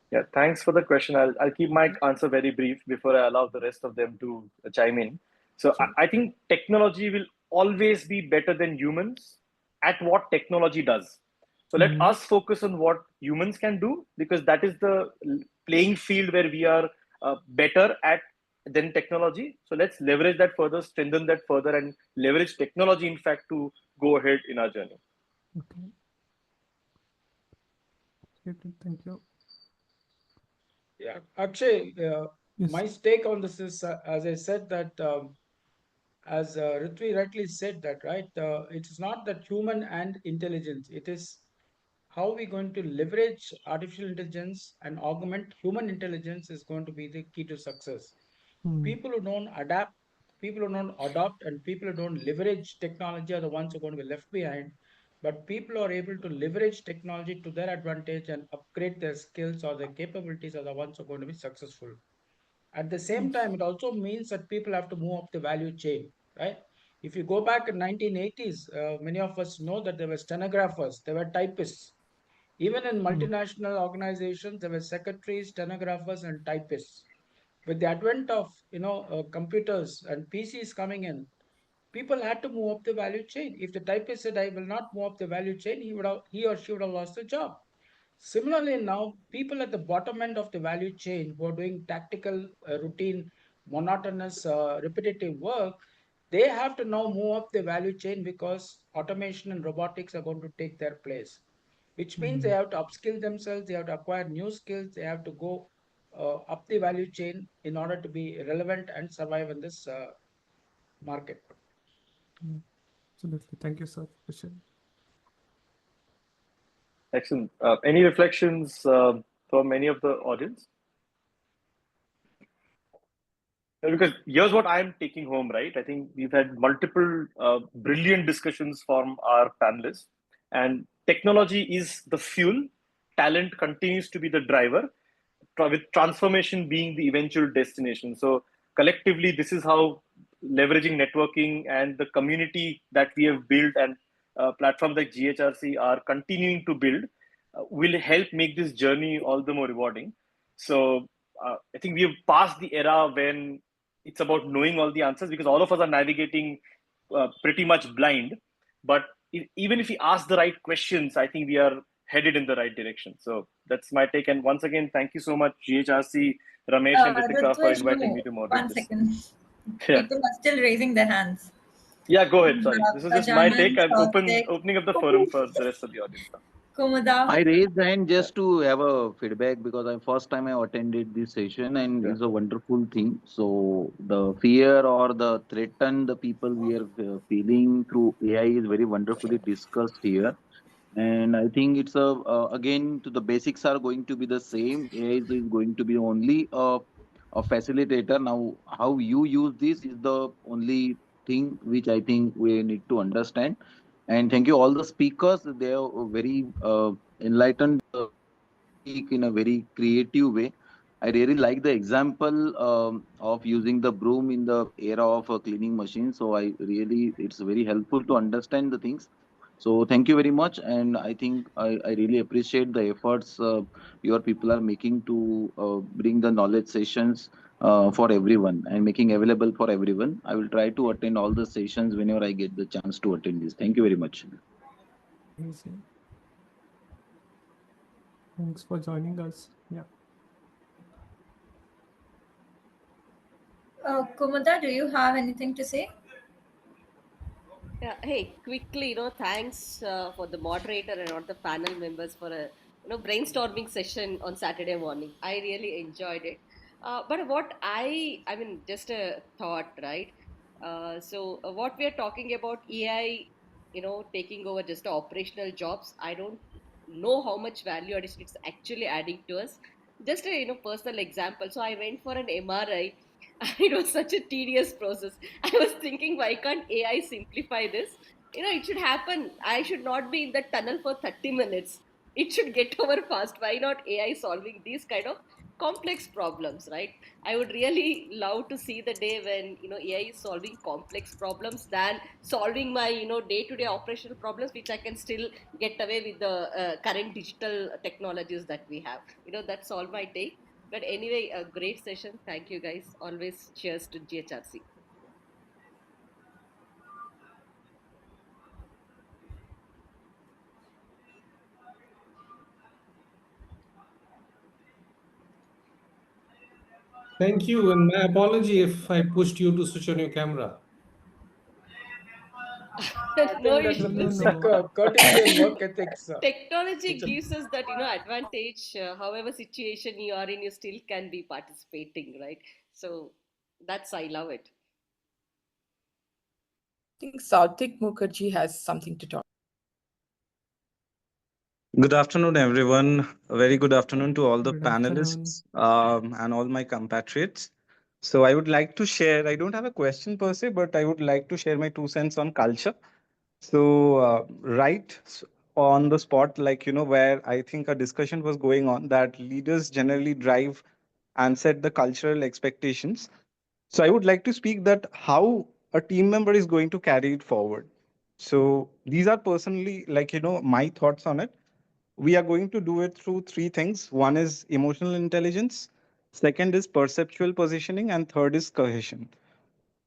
Yeah, thanks for the question. I'll keep my answer very brief before I allow the rest of them to chime in. So Sure. I think technology will always be better than humans at what technology does. So let Mm-hmm. us focus on what humans can do, because that is the playing field where we are better at than technology. So let's leverage that further, strengthen that further, and leverage technology, in fact, to go ahead in our journey. Okay. Okay, thank you. Yeah, Akshay, Yes. my take on this is, as I said, that as Rutvij rightly said that, right? It is not that human and intelligence. It is how we're going to leverage artificial intelligence and augment human intelligence is going to be the key to success. Mm. People who don't adapt, people who don't adopt, and people who don't leverage technology are the ones who are going to be left behind. But people who are able to leverage technology to their advantage and upgrade their skills or their capabilities are the ones who are going to be successful. At the same Yes. time, it also means that people have to move up the value chain, right? If you go back in 1980s, many of us know that there were stenographers, there were typists. Even in Mm. multinational organizations, there were secretaries, stenographers, and typists. With the advent of computers and PCs coming in, people had to move up the value chain. If the typist said, "I will not move up the value chain," he or she would have lost the job. Similarly, now people at the bottom end of the value chain who are doing tactical, routine, monotonous, repetitive work, they have to now move up the value chain because automation and robotics are going to take their place. which means they have to upskill themselves, they have to acquire new skills, they have to go up the value chain in order to be relevant and survive in this market. Absolutely. Thank you, sir, for sharing. Excellent. Any reflections from any of the audience? Because here's what I'm taking home, right? I think we've had multiple brilliant discussions from our panelists, and technology is the fuel, talent continues to be the driver, with transformation being the eventual destination. So, collectively, this is how leveraging networking and the community that we have built and platforms like GHRC are continuing to build will help make this journey all the more rewarding. So, I think we have passed the era when it's about knowing all the answers, because all of us are navigating pretty much blind. But even if we ask the right questions, I think we are headed in the right direction. So that's my take. And once again, thank you so much, GHRC, Ramesh, and Ritika, for Rutvij, inviting me no, to moderate one this. second. Yeah, People are still raising their hands. yeah. Go ahead. We Sorry, have this is just my take. Gajanan, I'm Sausik, opening up the forum for the rest of the audience now. Kumuda. I raised hand Yeah, just to have a feedback because I first time I attended this session and yeah. it's a wonderful thing. So the fear or the threaten the people we are feeling through AI is very wonderfully discussed here. And I think it's a again to the basics are going to be the same. AI is going to be only a facilitator. Now, how you use this is the only thing which I think we need to understand. And thank you all the speakers. They are very enlightened speak in a very creative way. I really like the example of using the broom in the era of a cleaning machine. So I really, it's very helpful to understand the things. So thank you very much, and I think I really appreciate the efforts your people are making to bring the knowledge sessions for everyone and making available for everyone. I will try to attend all the sessions whenever I get the chance to attend this. Thank you very much. Amazing. Thanks for joining us. Yeah. Kumuda, do you have anything to say? Yeah, hey, quickly, thanks for the moderator and all the panel members for a brainstorming session on Saturday morning. I really enjoyed it. But I mean, just a thought, right? What we are talking about AI, taking over just the operational jobs. I don't know how much value addition it's actually adding to us. Just a personal example. So I went for an MRI. It was such a tedious process. I was thinking, why can't AI simplify this? It should happen. I should not be in the tunnel for 30 minutes. It should get over fast. Why not AI solving these kind of complex problems, right? I would really love to see the day when, AI is solving complex problems than solving my, day-to-day operational problems, which I can still get away with the current digital technologies that we have. That's all my take. But anyway, a great session. Thank you guys. Always cheers to GHRC. Thank you, and my apology if I pushed you to switch on your camera. I No think that's a issue. No, basic no. courtesy and work ethics. Technology It's a gives us that, advantage. However situation you are in, you still can be participating, right? So that's, I love it. I think Sautik Mukherjee has something to talk. Good afternoon, everyone. A very good afternoon to all the Good afternoon. panelists and all my compatriots. So, I would like to share, I don't have a question per se, but I would like to share my 2 cents on culture. So, on the spot, like, where I think a discussion was going on that leaders generally drive and set the cultural expectations. So, I would like to speak that how a team member is going to carry it forward. So, these are personally, like, my thoughts on it. We are going to do it through three things. One is emotional intelligence, second is perceptual positioning, and third is cohesion.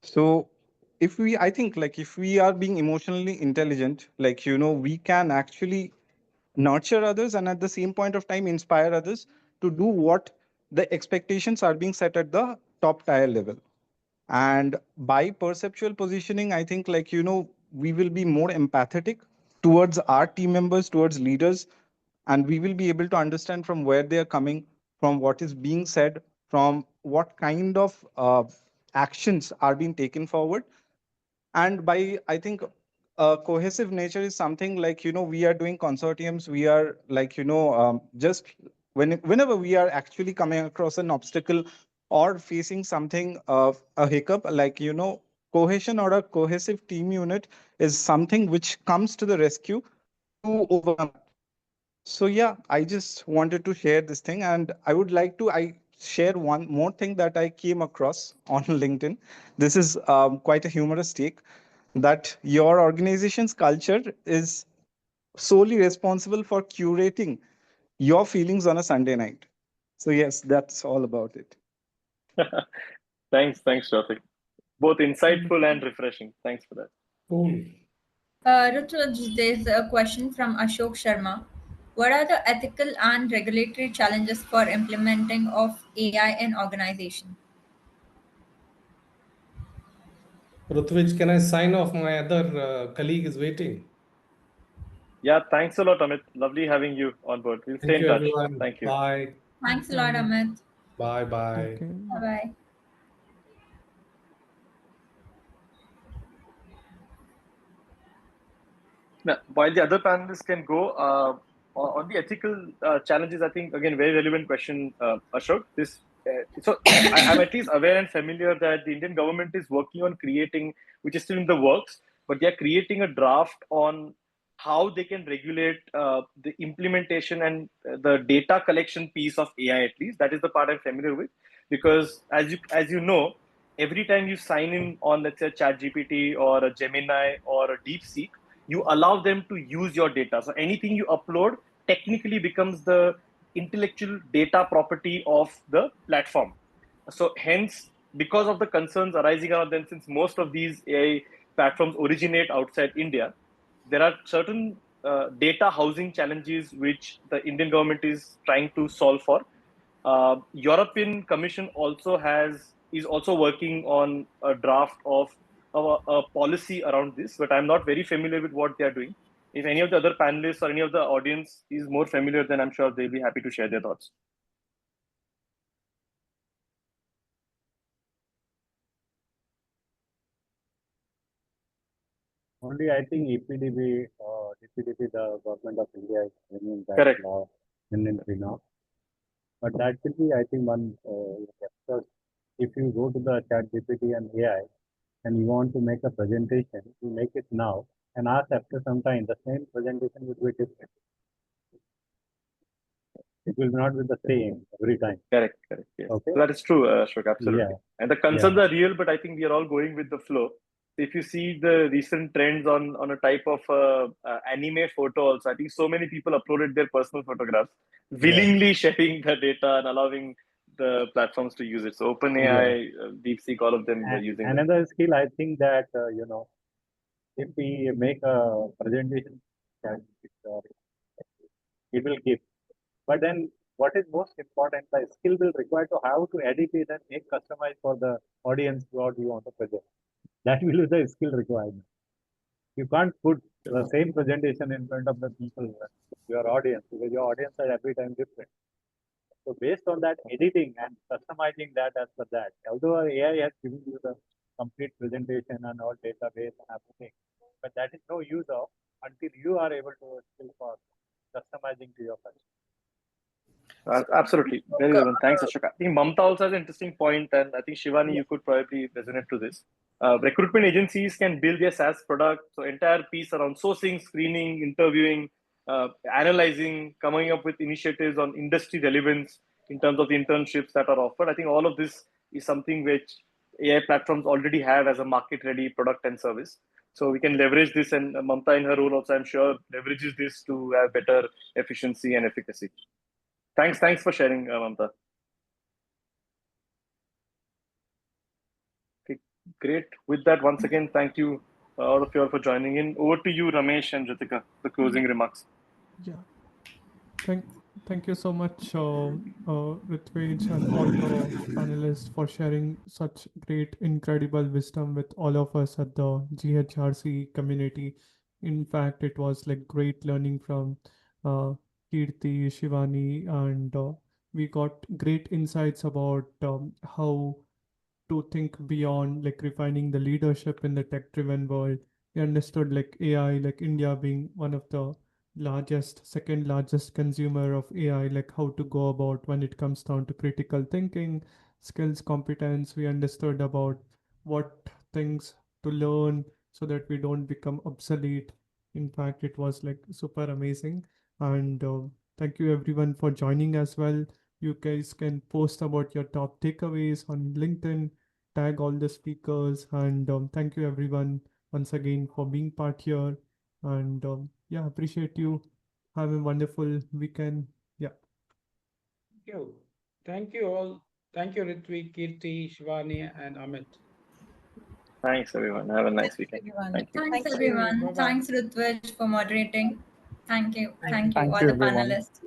So if we, I think, like, if we are being emotionally intelligent, like, we can actually nurture others and at the same point of time inspire others to do what the expectations are being set at the top tier level. And by perceptual positioning, I think, like, we will be more empathetic towards our team members, towards leaders and we will be able to understand from where they are coming, from what is being said, from what kind of actions are being taken forward. And by, I think, cohesive nature is something like, we are doing consortiums, we are like, just whenever we are actually coming across an obstacle or facing something of a hiccup, like, cohesion or a cohesive team unit is something which comes to the rescue to overcome. So yeah, I just wanted to share this thing, and I would like to I share one more thing that I came across on LinkedIn. This is quite a humorous take, that your organization's culture is solely responsible for curating your feelings on a Sunday night. So yes, that's all about it. Thanks, Rathik. Both insightful and refreshing. Thanks for that. Cool. Rutvij, there's a question from Ashok Sharma. What are the ethical and regulatory challenges for implementing of AI in organization? Rutvij, can I sign off? My other colleague is waiting. Yeah, thanks a lot, Amit. Lovely having you on board. We'll stay Thank in you, touch. everyone. Thank you. Bye. Thanks a lot, Amit. Bye. Okay. Bye bye. Now, while the other panelists can go on the ethical challenges, I think again very relevant question, Ashok. I'm at least aware and familiar that the Indian government is working on creating, which is still in the works, but they are creating a draft on how they can regulate the implementation and the data collection piece of AI. At least that is the part I'm familiar with, because as you know, every time you sign in on, let's say, ChatGPT or a Gemini or a DeepSeek, you allow them to use your data. So anything you upload technically becomes the intellectual data property of the platform. So hence, because of the concerns arising around them, since most of these AI platforms originate outside India, there are certain data housing challenges which the Indian government is trying to solve for. European Commission is also working on a draft of a policy around this, but I'm not very familiar with what they are doing. If any of the other panelists or any of the audience is more familiar, then I'm sure they'll be happy to share their thoughts. Only I think EPDB, the government of India is bringing that Correct. law imminently now. But that will be, I think, one because if you go to the chat GPT and AI and you want to make a presentation, you make it now and ask after some time, the same presentation will be different. It will not be the same every time. Correct. Yes. Okay. So that is true, Ashok, absolutely. Yeah. And the concerns are real, but I think we are all going with the flow. If you see the recent trends on a type of anime photo also, I think so many people uploaded their personal photographs, willingly sharing the data and allowing the platforms to use it. So OpenAI, DeepSeek, all of them were using another that. Skill, I think that, if we make a presentation, it will give. But then what is most important, the skill will require to how to edit it and make customized for the audience what you want to present. That will be the skill requirement. You can't put the same presentation in front of the people, your audience, because your audience are every time different. So based on that, editing and customizing that as per that, although AI has given you the complete presentation and all database and everything, but that is no use of until you are able to skill for customizing to your customer. Absolutely. Very relevant. Thanks, Ashok. I think Mamta also has an interesting point, and I think Shivani, you could probably resonate to this. Recruitment agencies can build their SaaS product, so entire piece around sourcing, screening, interviewing, analyzing, coming up with initiatives on industry relevance in terms of the internships that are offered. I think all of this is something which AI platforms already have as a market-ready product and service. So we can leverage this, and Mamta in her role also, I'm sure, leverages this to have better efficiency and efficacy. Thanks for sharing, Mamta. Okay, great. With that, once again, thank you all of you all for joining in. Over to you, Ramesh and Ritika, the closing remarks. Yeah. Thank you so much, Rutvij and all the panelists for sharing such great, incredible wisdom with all of us at the GHRC community. In fact, it was like great learning from Keerthy, Shivani, and we got great insights about how to think beyond, like refining the leadership in the tech driven world. We understood like AI, like India being one of the largest, second largest consumer of AI, like how to go about when it comes down to critical thinking, skills, competence. We understood about what things to learn so that we don't become obsolete. In fact, it was like super amazing. And thank you everyone for joining as well. You guys can post about your top takeaways on LinkedIn, tag all the speakers, and thank you everyone once again for being part here. And yeah, appreciate you. Have a wonderful weekend. Yeah. Thank you. Thank you all. Thank you, Ritvik, Kirti, Shivani, and Amit. Thanks, everyone. Have a nice Thanks, weekend. everyone. Thank you. Thanks, Thank you. everyone. Bye bye. Thanks, Rutvij, for moderating. Thank you. Thank Thank you. you, Thank all you, the everyone. panelists.